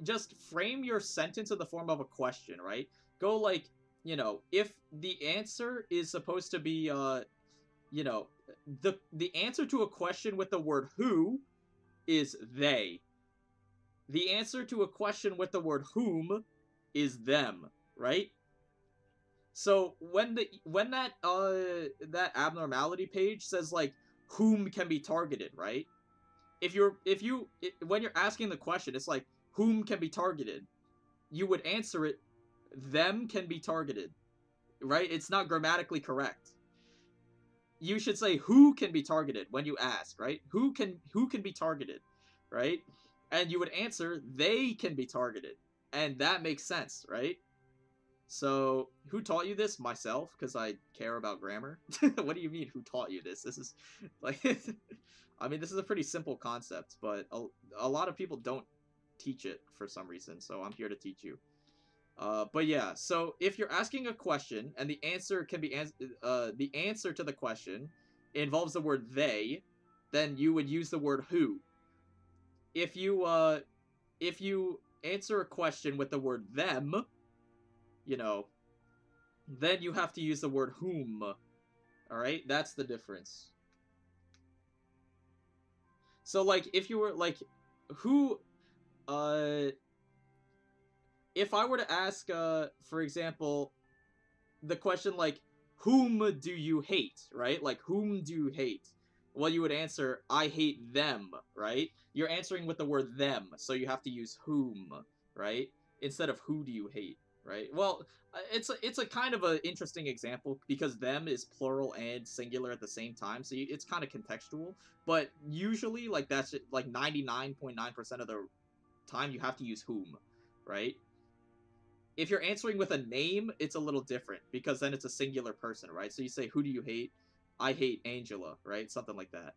frame your sentence in the form of a question, right? Go, like, you know, if the answer is supposed to be, you know, the answer to a question with the word who is they. The answer to a question with the word whom is them, right? So when that abnormality page says like whom can be targeted, right? When you're asking the question, it's like whom can be targeted. You would answer it, them can be targeted, right? It's not grammatically correct. You should say who can be targeted when you ask, right? Who can be targeted, right? And you would answer they can be targeted, and that makes sense, right? So, who taught you this? Myself, because I care about grammar. What do you mean, who taught you this? This is, like, I mean, this is a pretty simple concept, but a lot of people don't teach it for some reason, so I'm here to teach you. But yeah, so if you're asking a question, and the answer can be, the answer to the question involves the word they, then you would use the word who. If you answer a question with the word them, you know, then you have to use the word whom. Alright? That's the difference. So, like, if you were, like, who if I were to ask, for example, the question like, whom do you hate, right? Like, whom do you hate? Well, you would answer, I hate them, right? You're answering with the word them, so you have to use whom, right? Instead of who do you hate, right? Well, it's a kind of an interesting example because them is plural and singular at the same time, so it's kind of contextual. But usually, like that's like 99.9% of the time you have to use whom, right? If you're answering with a name, it's a little different because then it's a singular person, right? So you say, who do you hate? I hate Angela, right? Something like that.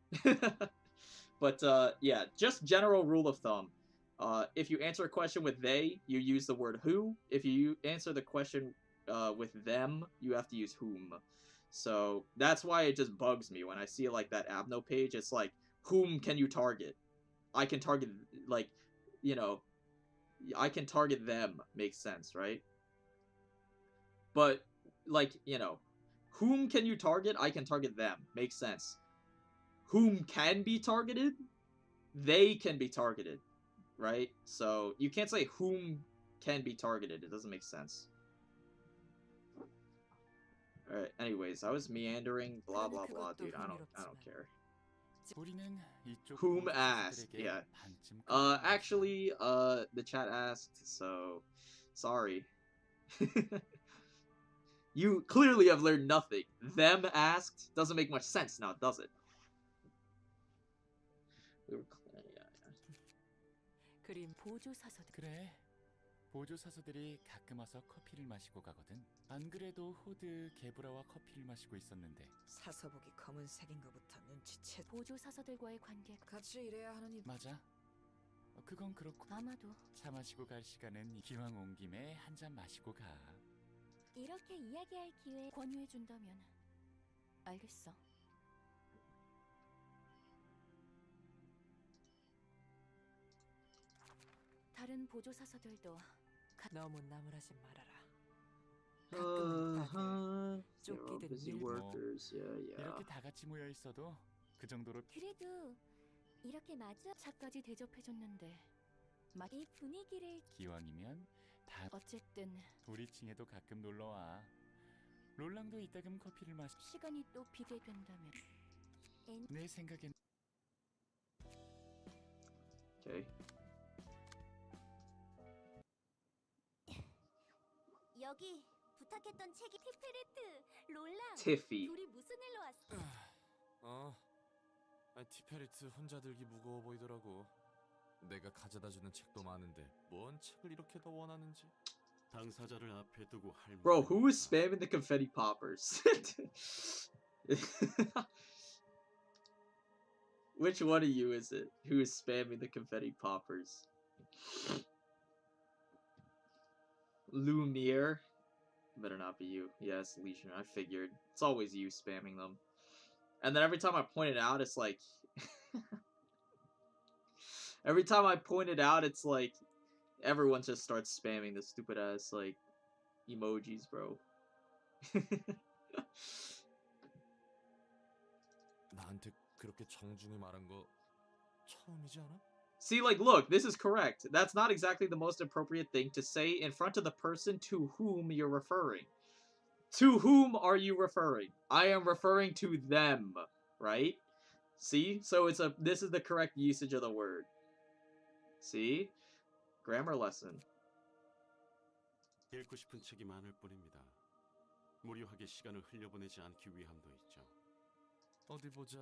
But yeah, just general rule of thumb. If you answer a question with they, you use the word who. If you answer the question with them, you have to use whom. So that's why it just bugs me when I see like that Abno page. It's like, whom can you target? I can target, like, you know, I can target them. Makes sense, right? But, like, you know, whom can you target? I can target them. Makes sense. Whom can be targeted? They can be targeted, right? So you can't say whom can be targeted. It doesn't make sense. Alright, anyways, I was meandering, blah blah blah, dude. I don't care. 우리는 이쪽 Whom 보조 asked? 사서들에게 Yeah. 반쯤 끌려간 Actually, the chat asked, so sorry. You clearly have learned nothing. Them asked doesn't make much sense now, does it? 그림 보조 사서들. 그래. 보조 사서들이 가끔 와서 커피를 마시고 가거든. 안 그래도 호드 게브라와 커피를 마시고 있었는데. 사서복이 검은색인 것부터 눈치채. 보조 사서들과의 관계. 같이 일해야 하는 이 맞아. 그건 그렇고. 아마도 차 마시고 갈 시간은 기왕 온 김에 한 잔 마시고 가. 이렇게 이야기할 기회 권유해 준다면 알겠어. 다른 보조 사서들도 너무 나무라지 말아라. 가끔은 다들 쫓기든 busy 일 workers. Yeah. 이렇게 다 같이 모여 있어도 그 정도로 그래도 이렇게 마주 차까지 대접해 줬는데 이 분위기를 기왕이면 다 어쨌든 우리 층에도 가끔 놀러 와. 롤랑도 이따금 커피를 마시. 시간이 또 비대된다면 내 생각엔 Okay. 여기 부탁했던 책이 티페레트 롤랑 Tiffy. 둘이 무슨 일로 왔어? 티페리트 혼자 들기 무거워 보이더라고. 내가 가져다주는 책도 많은데 뭔 책을 이렇게 더 원하는지. 당사자를 앞에 두고 할 Bro, 말은 who is 없다. spamming the confetti poppers? Which one of you is it who is spamming the confetti poppers? Lumiere? Better not be you. Yes, Legion, I figured. It's always you spamming them. And then every time I point it out, it's like... every time I point it out, it's like... everyone just starts spamming the stupid ass, like, emojis, bro. 나한테 그렇게 정중히 말한 거 처음이지 않아? See, like, look, this is correct. That's not exactly the most appropriate thing to say in front of the person to whom you're referring. To whom are you referring? I am referring to them, right? See? So this is the correct usage of the word. See? Grammar lesson. 읽고 싶은 책이 많을 뿐입니다. 무료하게 시간을 흘려보내지 않기 위함도 있죠. 어디 보자.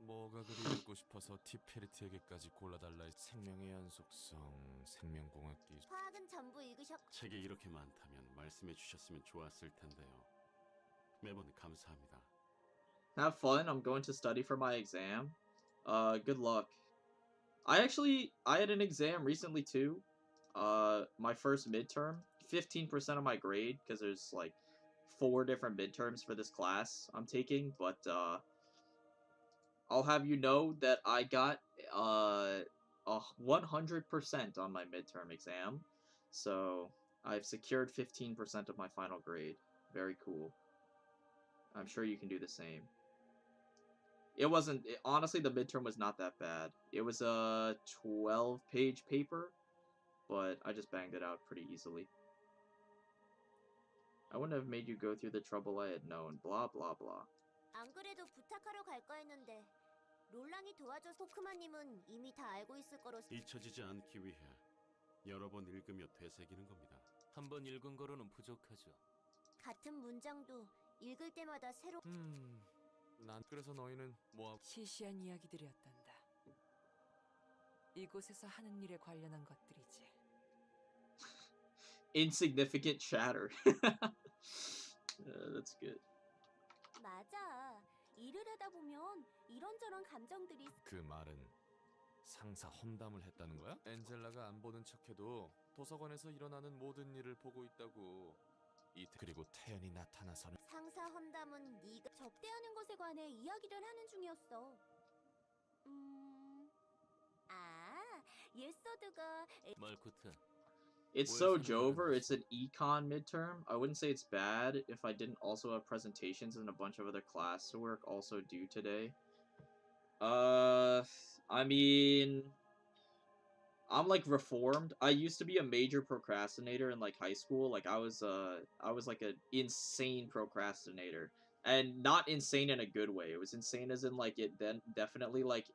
뭐가 그리 읽고 싶어서 티페리트에게까지 골라달라. 생명의 연속성, 생명공학 기술. 화학은 전부 읽으셨... 책이 이렇게 많다면 말씀해 주셨으면 좋았을 텐데요. 매번 감사합니다. Have fun. I'm going to study for my exam. Good luck. I had an exam recently too. My first midterm. 15% of my grade, because there's like 4 different midterms for this class I'm taking, but I'll have you know that I got 100% on my midterm exam, so I've secured 15% of my final grade. Very cool. I'm sure you can do the same. Honestly, the midterm was not that bad. It was a 12-page paper, but I just banged it out pretty easily. I wouldn't have made you go through the trouble I had known. Blah blah blah. 안 그래도 부탁하러 갈까 했는데 롤랑이 도와줘. 호크마님은 이미 다 알고 있을 거로. 잊혀지지 않기 위해 여러 번 읽으며 되새기는 겁니다. 한 번 읽은 거로는 부족하죠. 같은 문장도 읽을 때마다 새로. 난 그래서 너희는 뭐 시시한 이야기들이었단다. 이곳에서 하는 일에 관련한 것들이지. Insignificant chatter. That's good. 맞아. 일을 하다 보면 이런저런 감정들이. 그 말은 상사 험담을 했다는 거야? 엔젤라가 안 보는 척해도 도서관에서 일어나는 모든 일을 보고 있다고. 그리고 태연이 나타나서는 상사 험담은 네가 접대하는 것에 관해 이야기를 하는 중이었어. 예서드가 말쿠트. It's so Jover. It's an econ midterm. I wouldn't say it's bad if I didn't also have presentations and a bunch of other classwork also due today. I mean, I'm like reformed. I used to be a major procrastinator in like high school. Like I was like an insane procrastinator, and not insane in a good way. It was insane as in like it then definitely like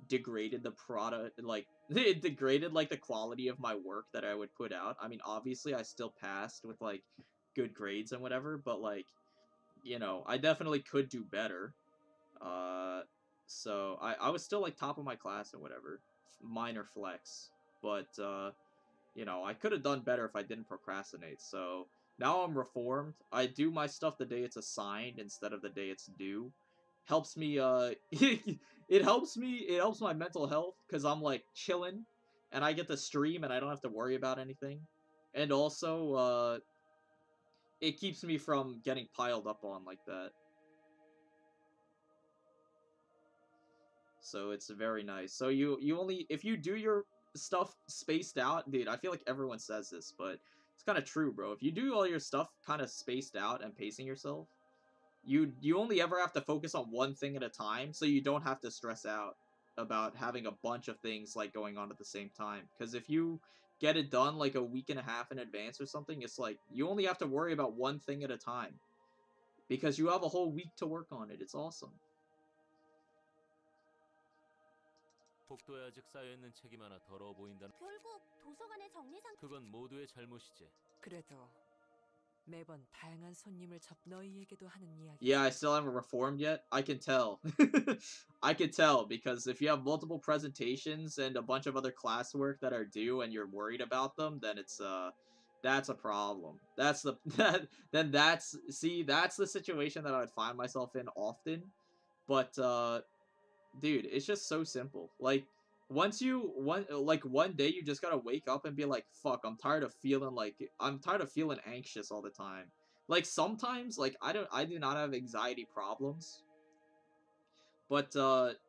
degraded the product, like it degraded like the quality of my work that I would put out. I mean, obviously I still passed with like good grades and whatever, but like, you know, I definitely could do better. So I was still like top of my class and whatever, minor flex, but you know, I could have done better if I didn't procrastinate. So now I'm reformed. I do my stuff the day it's assigned instead of the day it's due. Helps me it helps my mental health because I'm like chilling and I get to stream and I don't have to worry about anything. And also it keeps me from getting piled up on like that. So it's very nice. So you only, if you do your stuff spaced out, dude, I feel like everyone says this, but it's kind of true, bro. If you do all your stuff kind of spaced out and pacing yourself, you only ever have to focus on one thing at a time, so you don't have to stress out about having a bunch of things like going on at the same time. Because if you get it done like a week and a half in advance or something, it's like you only have to worry about one thing at a time because you have a whole week to work on it. It's awesome. 복도에 아직 쌓여있는 책이 많아 더러워 보인다는. 결국 도서관의 정리상. 그건 모두의 잘못이지. 그래도 매번 다양한 손님을 너희에게도 하는 이야기. Yeah, I still haven't reformed yet. I can tell. I can tell because if you have multiple presentations and a bunch of other classwork that are due and you're worried about them, then it's that's a problem. That's the that's the situation that I would find myself in often. But dude, it's just so simple. Like one day you just gotta wake up and be like, fuck, I'm tired of feeling anxious all the time. Like sometimes, like I do not have anxiety problems, but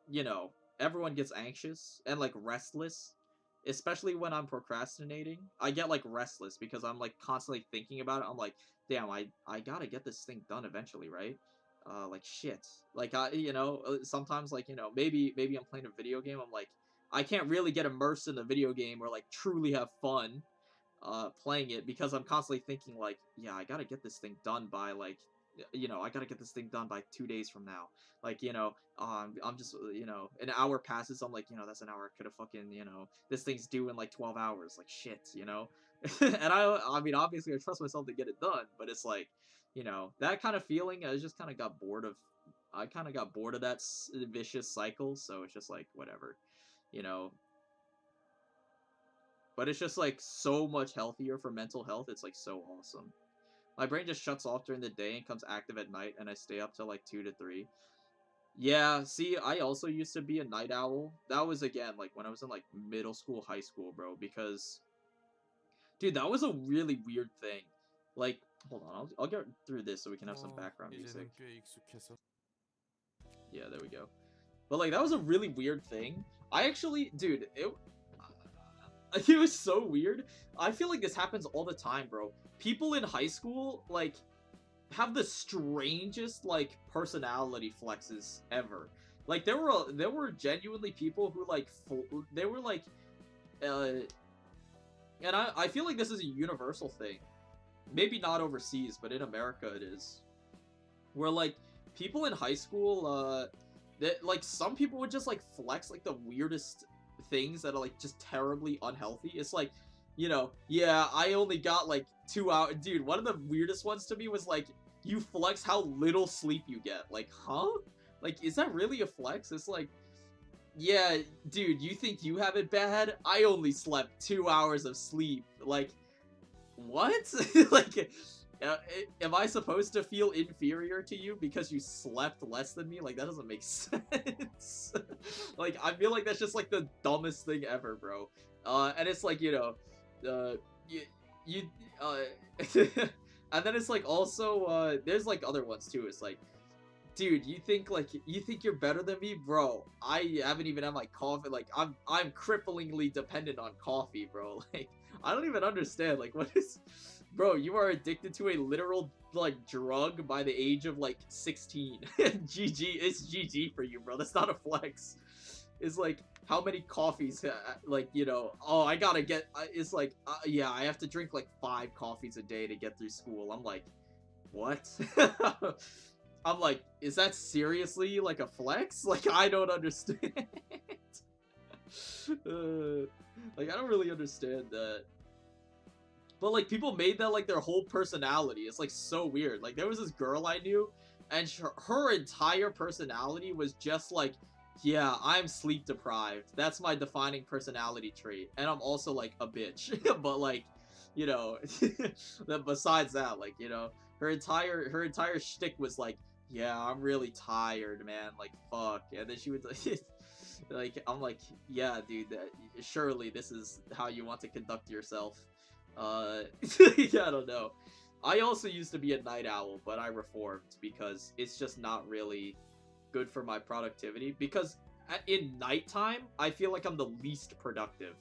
you know, everyone gets anxious and like restless, especially when I'm procrastinating. I get like restless because I'm like constantly thinking about it. I'm like, damn, I gotta get this thing done eventually, right? Like shit. Like you know, sometimes like, you know, maybe I'm playing a video game. I'm like, I can't really get immersed in the video game or like truly have fun playing it because I'm constantly thinking like, yeah, I gotta get this thing done by like, you know, I gotta get this thing done by 2 days from now. Like, you know, I'm just, you know, an hour passes. I'm like, you know, that's an hour. I could have fucking, you know, this thing's due in like 12 hours. Like shit, you know. And I mean, obviously, I trust myself to get it done, but it's like, you know, that kind of feeling. I just kind of got bored of. I kind of got bored of that vicious cycle. So it's just like whatever, you know. But it's just like so much healthier for mental health. It's like so awesome. My brain just shuts off during the day and comes active at night, and I stay up till like 2 to 3. Yeah, see, I also used to be a night owl. That was, again, like, when I was in, like, middle school, high school, bro, because... Dude, that was a really weird thing. Like, hold on, I'll get through this so we can have some background music. Yeah, there we go. But, like, that was a really weird thing. I actually... Dude, it was so weird. I feel like this happens all the time, bro. People in high school, like... have the strangest like personality flexes ever. Like there were genuinely people who like they were like And I feel like this is a universal thing. Maybe not overseas, but in America it is. Where, like, people in high school, that, like, some people would just, like, flex, like, the weirdest things that are, like, just terribly unhealthy. It's like, you know, yeah, I only got, like, 2 hours. Dude, one of the weirdest ones to me was, like, you flex how little sleep you get. Like, huh? Like, is that really a flex? It's like, yeah, dude, you think you have it bad? I only slept 2 hours of sleep. Like, what? Like, am I supposed to feel inferior to you because you slept less than me? Like, that doesn't make sense. Like, I feel like that's just, like, the dumbest thing ever, bro. And it's like, you know, and then it's like, also, there's, like, other ones, too. It's like, dude, you think you're better than me? Bro, I haven't even had my coffee. Like, I'm cripplingly dependent on coffee, bro. Like, I don't even understand. Like, what is... Bro, you are addicted to a literal, like, drug by the age of, like, 16. GG, it's GG for you, bro. That's not a flex. It's like, how many coffees, like, you know, oh, I gotta get... it's like, yeah, I have to drink, like, 5 coffees a day to get through school. I'm like, what? I'm like, is that seriously, like, a flex? Like, I don't understand. Like, I don't really understand that. But, like, people made that, like, their whole personality. It's, like, so weird. Like, there was this girl I knew, and her entire personality was just, like, yeah, I'm sleep deprived. That's my defining personality trait. And I'm also, like, a bitch. But, like, you know, besides that, like, you know, her entire shtick was, like, yeah, I'm really tired, man. Like, fuck. And then she would, like, I'm like, yeah, dude, surely this is how you want to conduct yourself. Yeah, I don't know. I also used to be a night owl, but I reformed because it's just not really good for my productivity. Because in nighttime, I feel like I'm the least productive.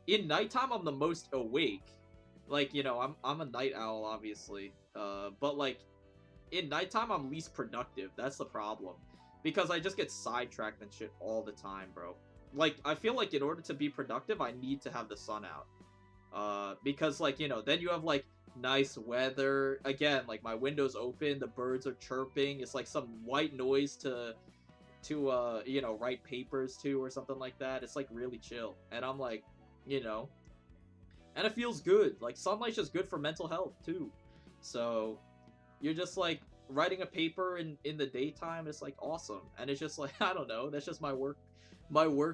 In nighttime, I'm the most awake. Like, you know, I'm a night owl, obviously. But, like, in nighttime, I'm least productive. That's the problem. Because I just get sidetracked and shit all the time, bro. Like, I feel like in order to be productive, I need to have the sun out. Because, like, you know, then you have, like, nice weather. Again, like, my window's open, the birds are chirping. It's like some white noise to you know, write papers to or something like that. It's, like, really chill. And I'm like, you know, and it feels good. Like, sunlight's just good for mental health, too. So, you're just, like, writing a paper in the daytime. It's, like, awesome. And it's just, like, I don't know. That's just my work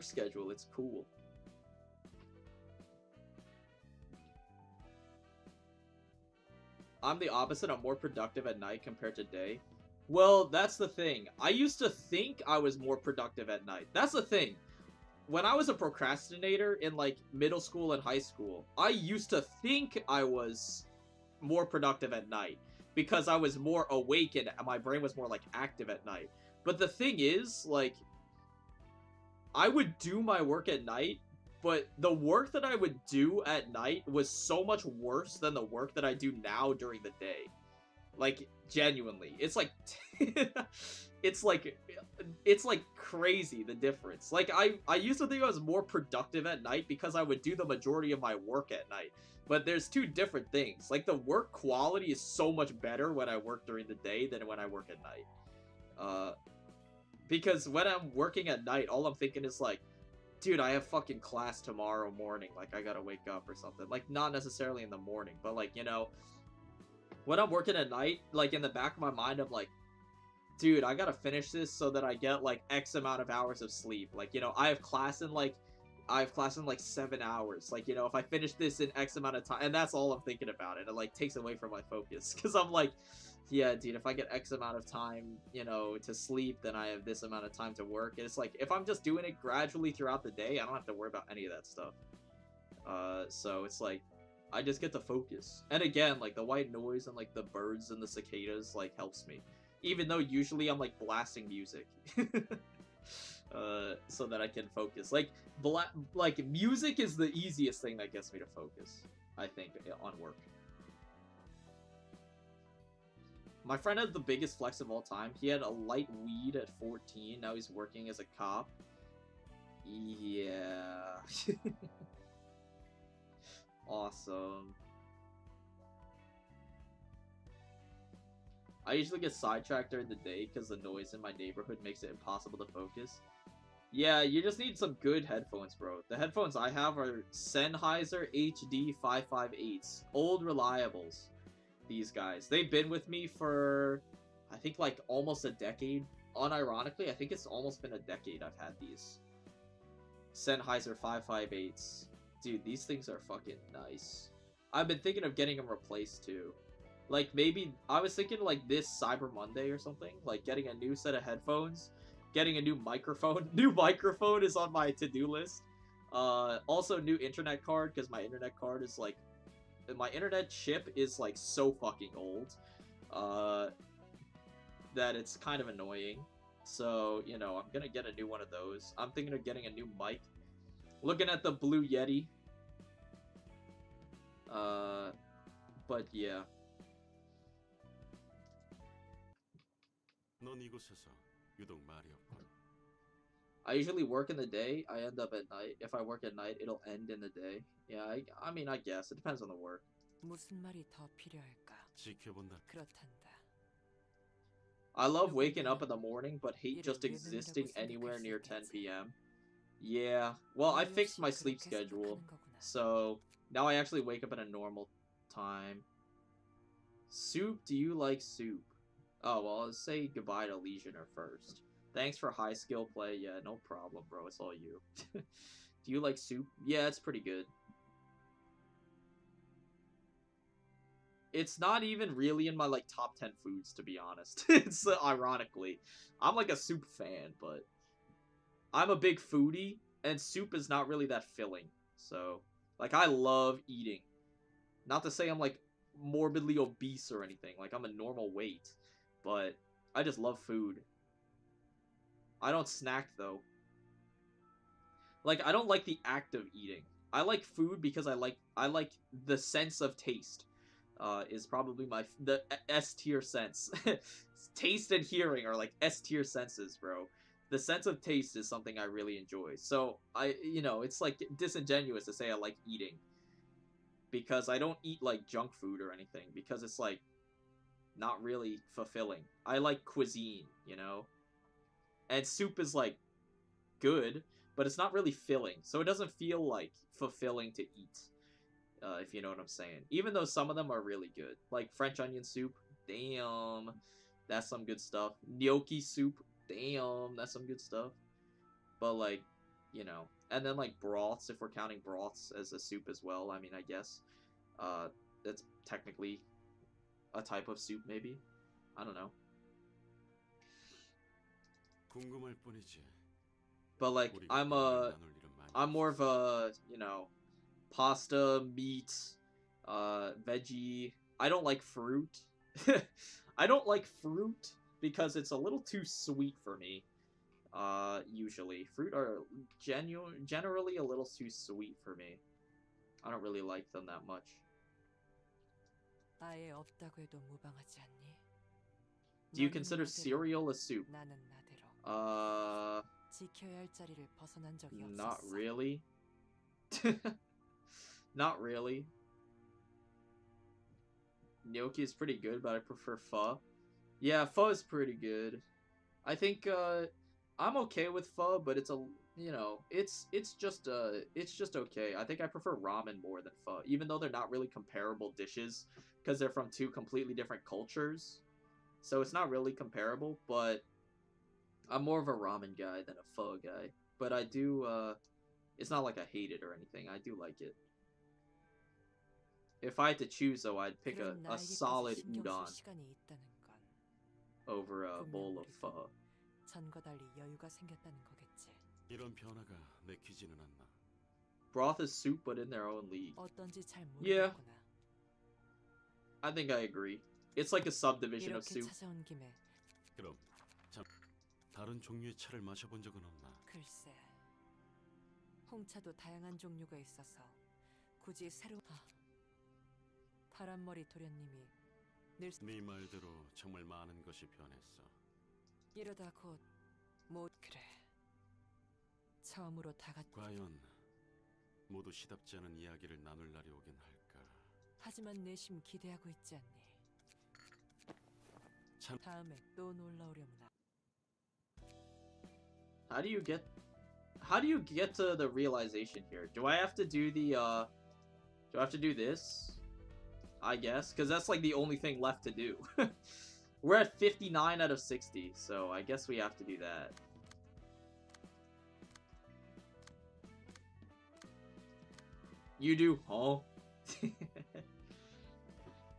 schedule. It's cool. I'm the opposite. I'm more productive at night compared to day. Well, that's the thing. I used to think I was more productive at night. That's the thing. When I was a procrastinator in, like, middle school and high school, I used to think I was more productive at night because I was more awake and my brain was more, like, active at night. But the thing is, like, I would do my work at night, but the work that I would do at night was so much worse than the work that I do now during the day. Like, genuinely. It's like... it's like crazy, the difference. Like, I used to think I was more productive at night because I would do the majority of my work at night. But there's two different things. Like, the work quality is so much better when I work during the day than when I work at night. Because when I'm working at night, all I'm thinking is, like, dude, I have fucking class tomorrow morning. Like, I gotta wake up or something. Like, not necessarily in the morning, but, like, you know, when I'm working at night, like, in the back of my mind, I'm like, dude, I gotta finish this so that I get, like, X amount of hours of sleep. Like, you know, I have class in, like, 7 hours. Like, you know, if I finish this in X amount of time, and that's all I'm thinking about it. It, like, takes away from my focus. Because I'm like, yeah, dude, if I get X amount of time, you know, to sleep, then I have this amount of time to work. And it's like, if I'm just doing it gradually throughout the day, I don't have to worry about any of that stuff. So it's like, I just get to focus. And again, like, the white noise and, like, the birds and the cicadas, like, helps me. Even though usually I'm, like, blasting music. So that I can focus. Like, music is the easiest thing that gets me to focus, I think, on work. My friend had the biggest flex of all time. He had a light weed at 14. Now he's working as a cop. Yeah. Awesome. I usually get sidetracked during the day because the noise in my neighborhood makes it impossible to focus. Yeah, you just need some good headphones, bro. The headphones I have are Sennheiser HD 558s. Old reliables. These guys. They've been with me for, I think, like, almost a decade. Unironically, I think it's almost been a decade I've had these. Sennheiser 558s. Dude, these things are fucking nice. I've been thinking of getting them replaced, too. Like, maybe, I was thinking, like, this Cyber Monday or something. Like, getting a new set of headphones. Getting a new microphone. New microphone is on my to-do list. Also, new internet card, because my internet card is, like... My internet chip is, like, so fucking old. That it's kind of annoying. So, you know, I'm gonna get a new one of those. I'm thinking of getting a new mic. Looking at the Blue Yeti. But yeah. 넌 이곳에서 유독 말이 없군. I usually work in the day. I end up at night. If I work at night, it'll end in the day. Yeah, I mean, I guess. It depends on the work. 무슨 말이 더 필요할까? 지켜본다. 그렇단다. I love waking up in the morning, but hate just existing anywhere near 10 p.m. Yeah, well, I fixed my sleep schedule, so now I actually wake up at a normal time. Soup, do you like soup? Oh, well, let's say goodbye to Legioner first. Thanks for high skill play. Yeah, no problem, bro. It's all you. Do you like soup? Yeah, it's pretty good. It's not even really in my, like, top 10 foods, to be honest. It's, ironically. I'm, like, a soup fan, but... I'm a big foodie, and soup is not really that filling. So, like, I love eating. Not to say I'm, like, morbidly obese or anything. Like, I'm a normal weight. But I just love food. I don't snack, though. Like, I don't like the act of eating. I like food because I like the sense of taste. Is probably the S-tier sense. Taste and hearing are like S-tier senses, bro. The sense of taste is something I really enjoy. So, you know, it's like disingenuous to say I like eating. Because I don't eat like junk food or anything. Because it's like not really fulfilling. I like cuisine, you know? And soup is like good, but it's not really filling. So it doesn't feel like fulfilling to eat. If you know what I'm saying. Even though some of them are really good. Like French onion soup, damn. That's some good stuff. Gnocchi soup, damn. That's some good stuff. But like, you know. And then like broths, if we're counting broths as a soup as well. I mean, I guess. That's technically a type of soup, maybe. I don't know. 궁금할 뿐이지. But like, I'm more of a, you know, pasta, meat, veggie. I don't like fruit. I don't like fruit because it's a little too sweet for me. Usually. Fruit are generally a little too sweet for me. I don't really like them that much. 아예 없다고 해도 무방하지 않니? Do you consider cereal a soup? 나는 나대로. 지켜야 할 자리를 벗어난 적이 없었어. Not really. Not really. Gnocchi is pretty good, but I prefer pho. Yeah, pho is pretty good. I think I'm okay with pho, but it's a, you know, it's just okay. I think I prefer ramen more than pho, even though they're not really comparable dishes because they're from two completely different cultures. So it's not really comparable, but I'm more of a ramen guy than a pho guy. But I do it's not like I hate it or anything. I do like it. If I had to choose, though, I'd pick a solid udon over a bowl of pho. 전과 달리 여유가 생겼다는 거겠지. 이런 변화가 내키지는 않나. Broth is soup, but in their own league. 어떤지 잘 Yeah, 모르겠구나. I think I agree. It's like a subdivision of 이렇게 soup. 찾아온 김에 그럼 참 다른 종류의 차를 마셔본 적은 없나? 글쎄, 홍차도 다양한 종류가 있어서 굳이 새로운 파란머리 도련님이 늘 네 말대로 정말 많은 것이 변했어. 이러다 곧 그래 처음으로 다 같이 과연 모두 시답지 않은 이야기를 나눌 날이 오긴 할까. 하지만 내심 기대하고 있지 않니? 참. 다음에 또 놀러 오려무나. How do you get to the realization here? Do I have to do the do I have to do this? I guess, because that's like the only thing left to do. We're at 59 out of 60, so I guess we have to do that. You do, huh?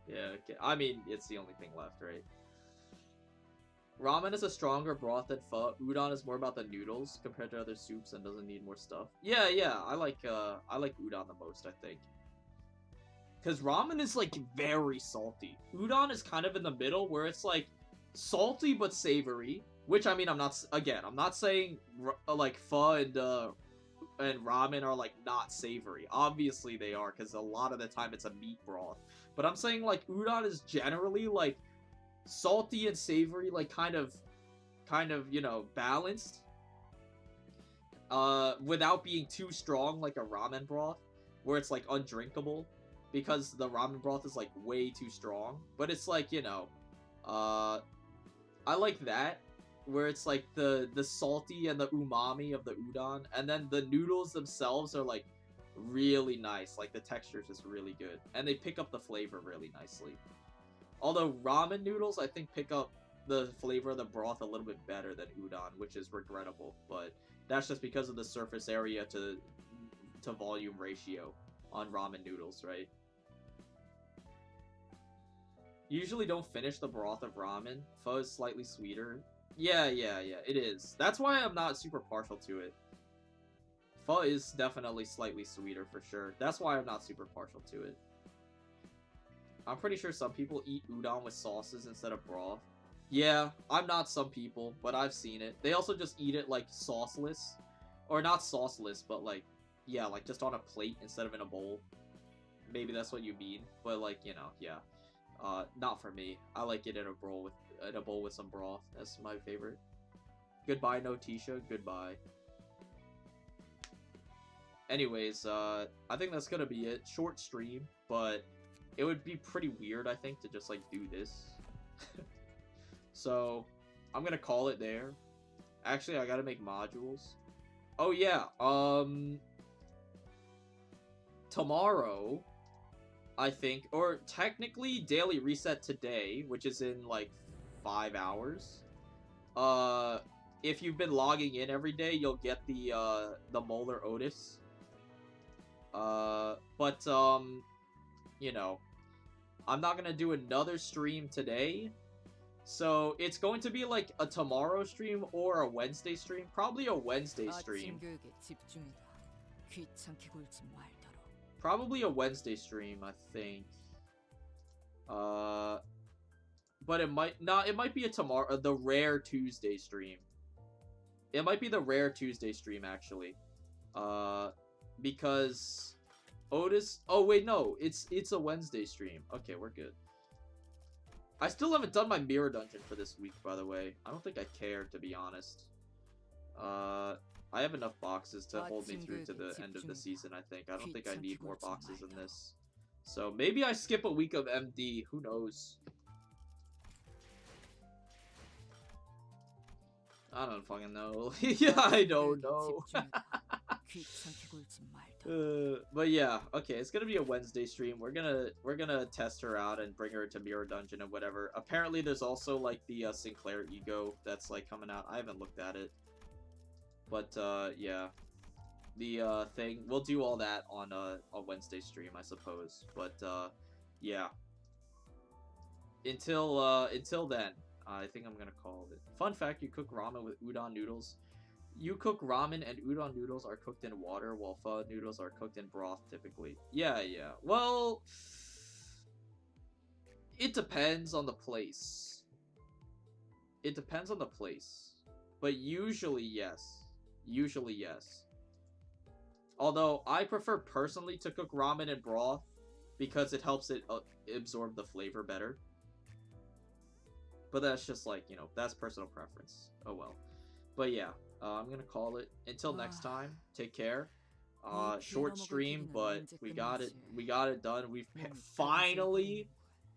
Yeah, okay. I mean, it's the only thing left, right? Ramen is a stronger broth than pho. Udon is more about the noodles compared to other soups and doesn't need more stuff. Yeah, I like udon the most, I think. Because ramen is, like, very salty. Udon is kind of in the middle, where it's, like, salty but savory. Which, I mean, I'm not saying, like, pho and ramen are, like, not savory. Obviously they are, because a lot of the time it's a meat broth. But I'm saying, like, udon is generally, like, salty and savory, like, kind of, you know, balanced. Without being too strong, like a ramen broth, where it's, like, undrinkable. Because the ramen broth is, like, way too strong. But it's, like, you know, I like that. Where it's, like, the salty and the umami of the udon. And then the noodles themselves are, like, really nice. Like, the texture is just really good. And they pick up the flavor really nicely. Although ramen noodles, I think, pick up the flavor of the broth a little bit better than udon, which is regrettable. But that's just because of the surface area to volume ratio on ramen noodles, right? Usually don't finish the broth of ramen. Pho is slightly sweeter. Yeah, it is. That's why I'm not super partial to it. Pho is definitely slightly sweeter for sure. That's why I'm not super partial to it. I'm pretty sure some people eat udon with sauces instead of broth. Yeah, I'm not some people, but I've seen it. They also just eat it, like, sauceless. Or not sauceless, but, like, yeah, like, just on a plate instead of in a bowl. Maybe that's what you mean. But, like, you know, yeah. Not for me. I like it in a bowl with some broth. That's my favorite. Goodbye, no Tisha. Goodbye. Anyways, I think that's gonna be it. Short stream, but it would be pretty weird, I think, to just, like, do this. So, I'm gonna call it there. Actually, I gotta make modules. Oh, yeah, tomorrow, I think, or technically daily reset today, which is in, like, 5 hours. If you've been logging in every day, you'll get the Molar Otis. You know, I'm not gonna do another stream today, so it's going to be like a tomorrow stream or a Wednesday stream. Probably a Wednesday stream. Probably a Wednesday stream, I think. But it might not. It might be the rare Tuesday stream. It might be the rare Tuesday stream, actually. Because Otis. Oh wait, no. It's a Wednesday stream. Okay, we're good. I still haven't done my mirror dungeon for this week, by the way. I don't think I care, to be honest. I have enough boxes to hold me through to the end of the season, I think. I don't think I need more boxes than this. So maybe I skip a week of MD. Who knows? I don't fucking know. Yeah, I don't know. But yeah, okay, it's gonna be a Wednesday stream. We're gonna test her out and bring her to Mirror Dungeon and whatever. Apparently, there's also like the Sinclair Ego that's like coming out. I haven't looked at it, but yeah, the thing, we'll do all that on a Wednesday stream, I suppose. But yeah, until then, I think I'm gonna call it. Fun fact: you cook ramen with udon noodles. You cook ramen and udon noodles are cooked in water, while pho noodles are cooked in broth typically. Yeah. Well, it depends on the place. It depends on the place. But usually, yes. Usually, yes. Although, I prefer personally to cook ramen in broth because it helps it absorb the flavor better. But that's just like, you know, that's personal preference. Oh well. But yeah. I'm gonna call it. Until next time, take care. 빌어먹을 short stream, 기기는 but 언제 we got 끝나지? it done. We've 몸이 finally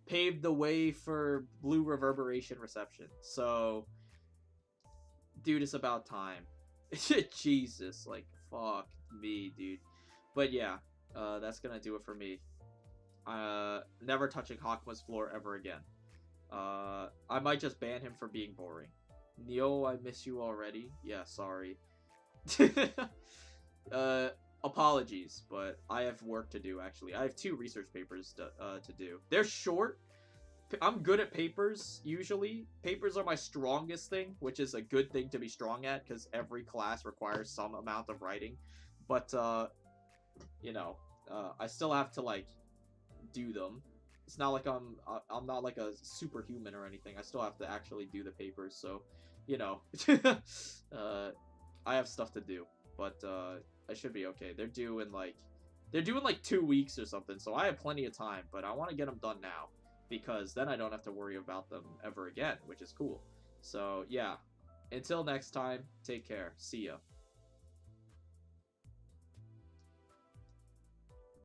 paved the way for blue reverberation reception. So, dude, it's about time. Jesus, like, fuck me, dude. But yeah, that's gonna do it for me. Never touching Hokma's floor ever again. I might just ban him for being boring. Neo, I miss you already. Yeah, sorry. Apologies, but I have work to do, actually. I have 2 research papers to do. They're short. I'm good at papers, usually. Papers are my strongest thing, which is a good thing to be strong at, because every class requires some amount of writing. But, you know, I still have to, like, do them. It's not like I'm not like a superhuman or anything. I still have to actually do the papers, so, you know. I have stuff to do, but, I should be okay. They're due in, like, 2 weeks or something, so I have plenty of time, but I want to get them done now, because then I don't have to worry about them ever again, which is cool. So, yeah. Until next time, take care. See ya.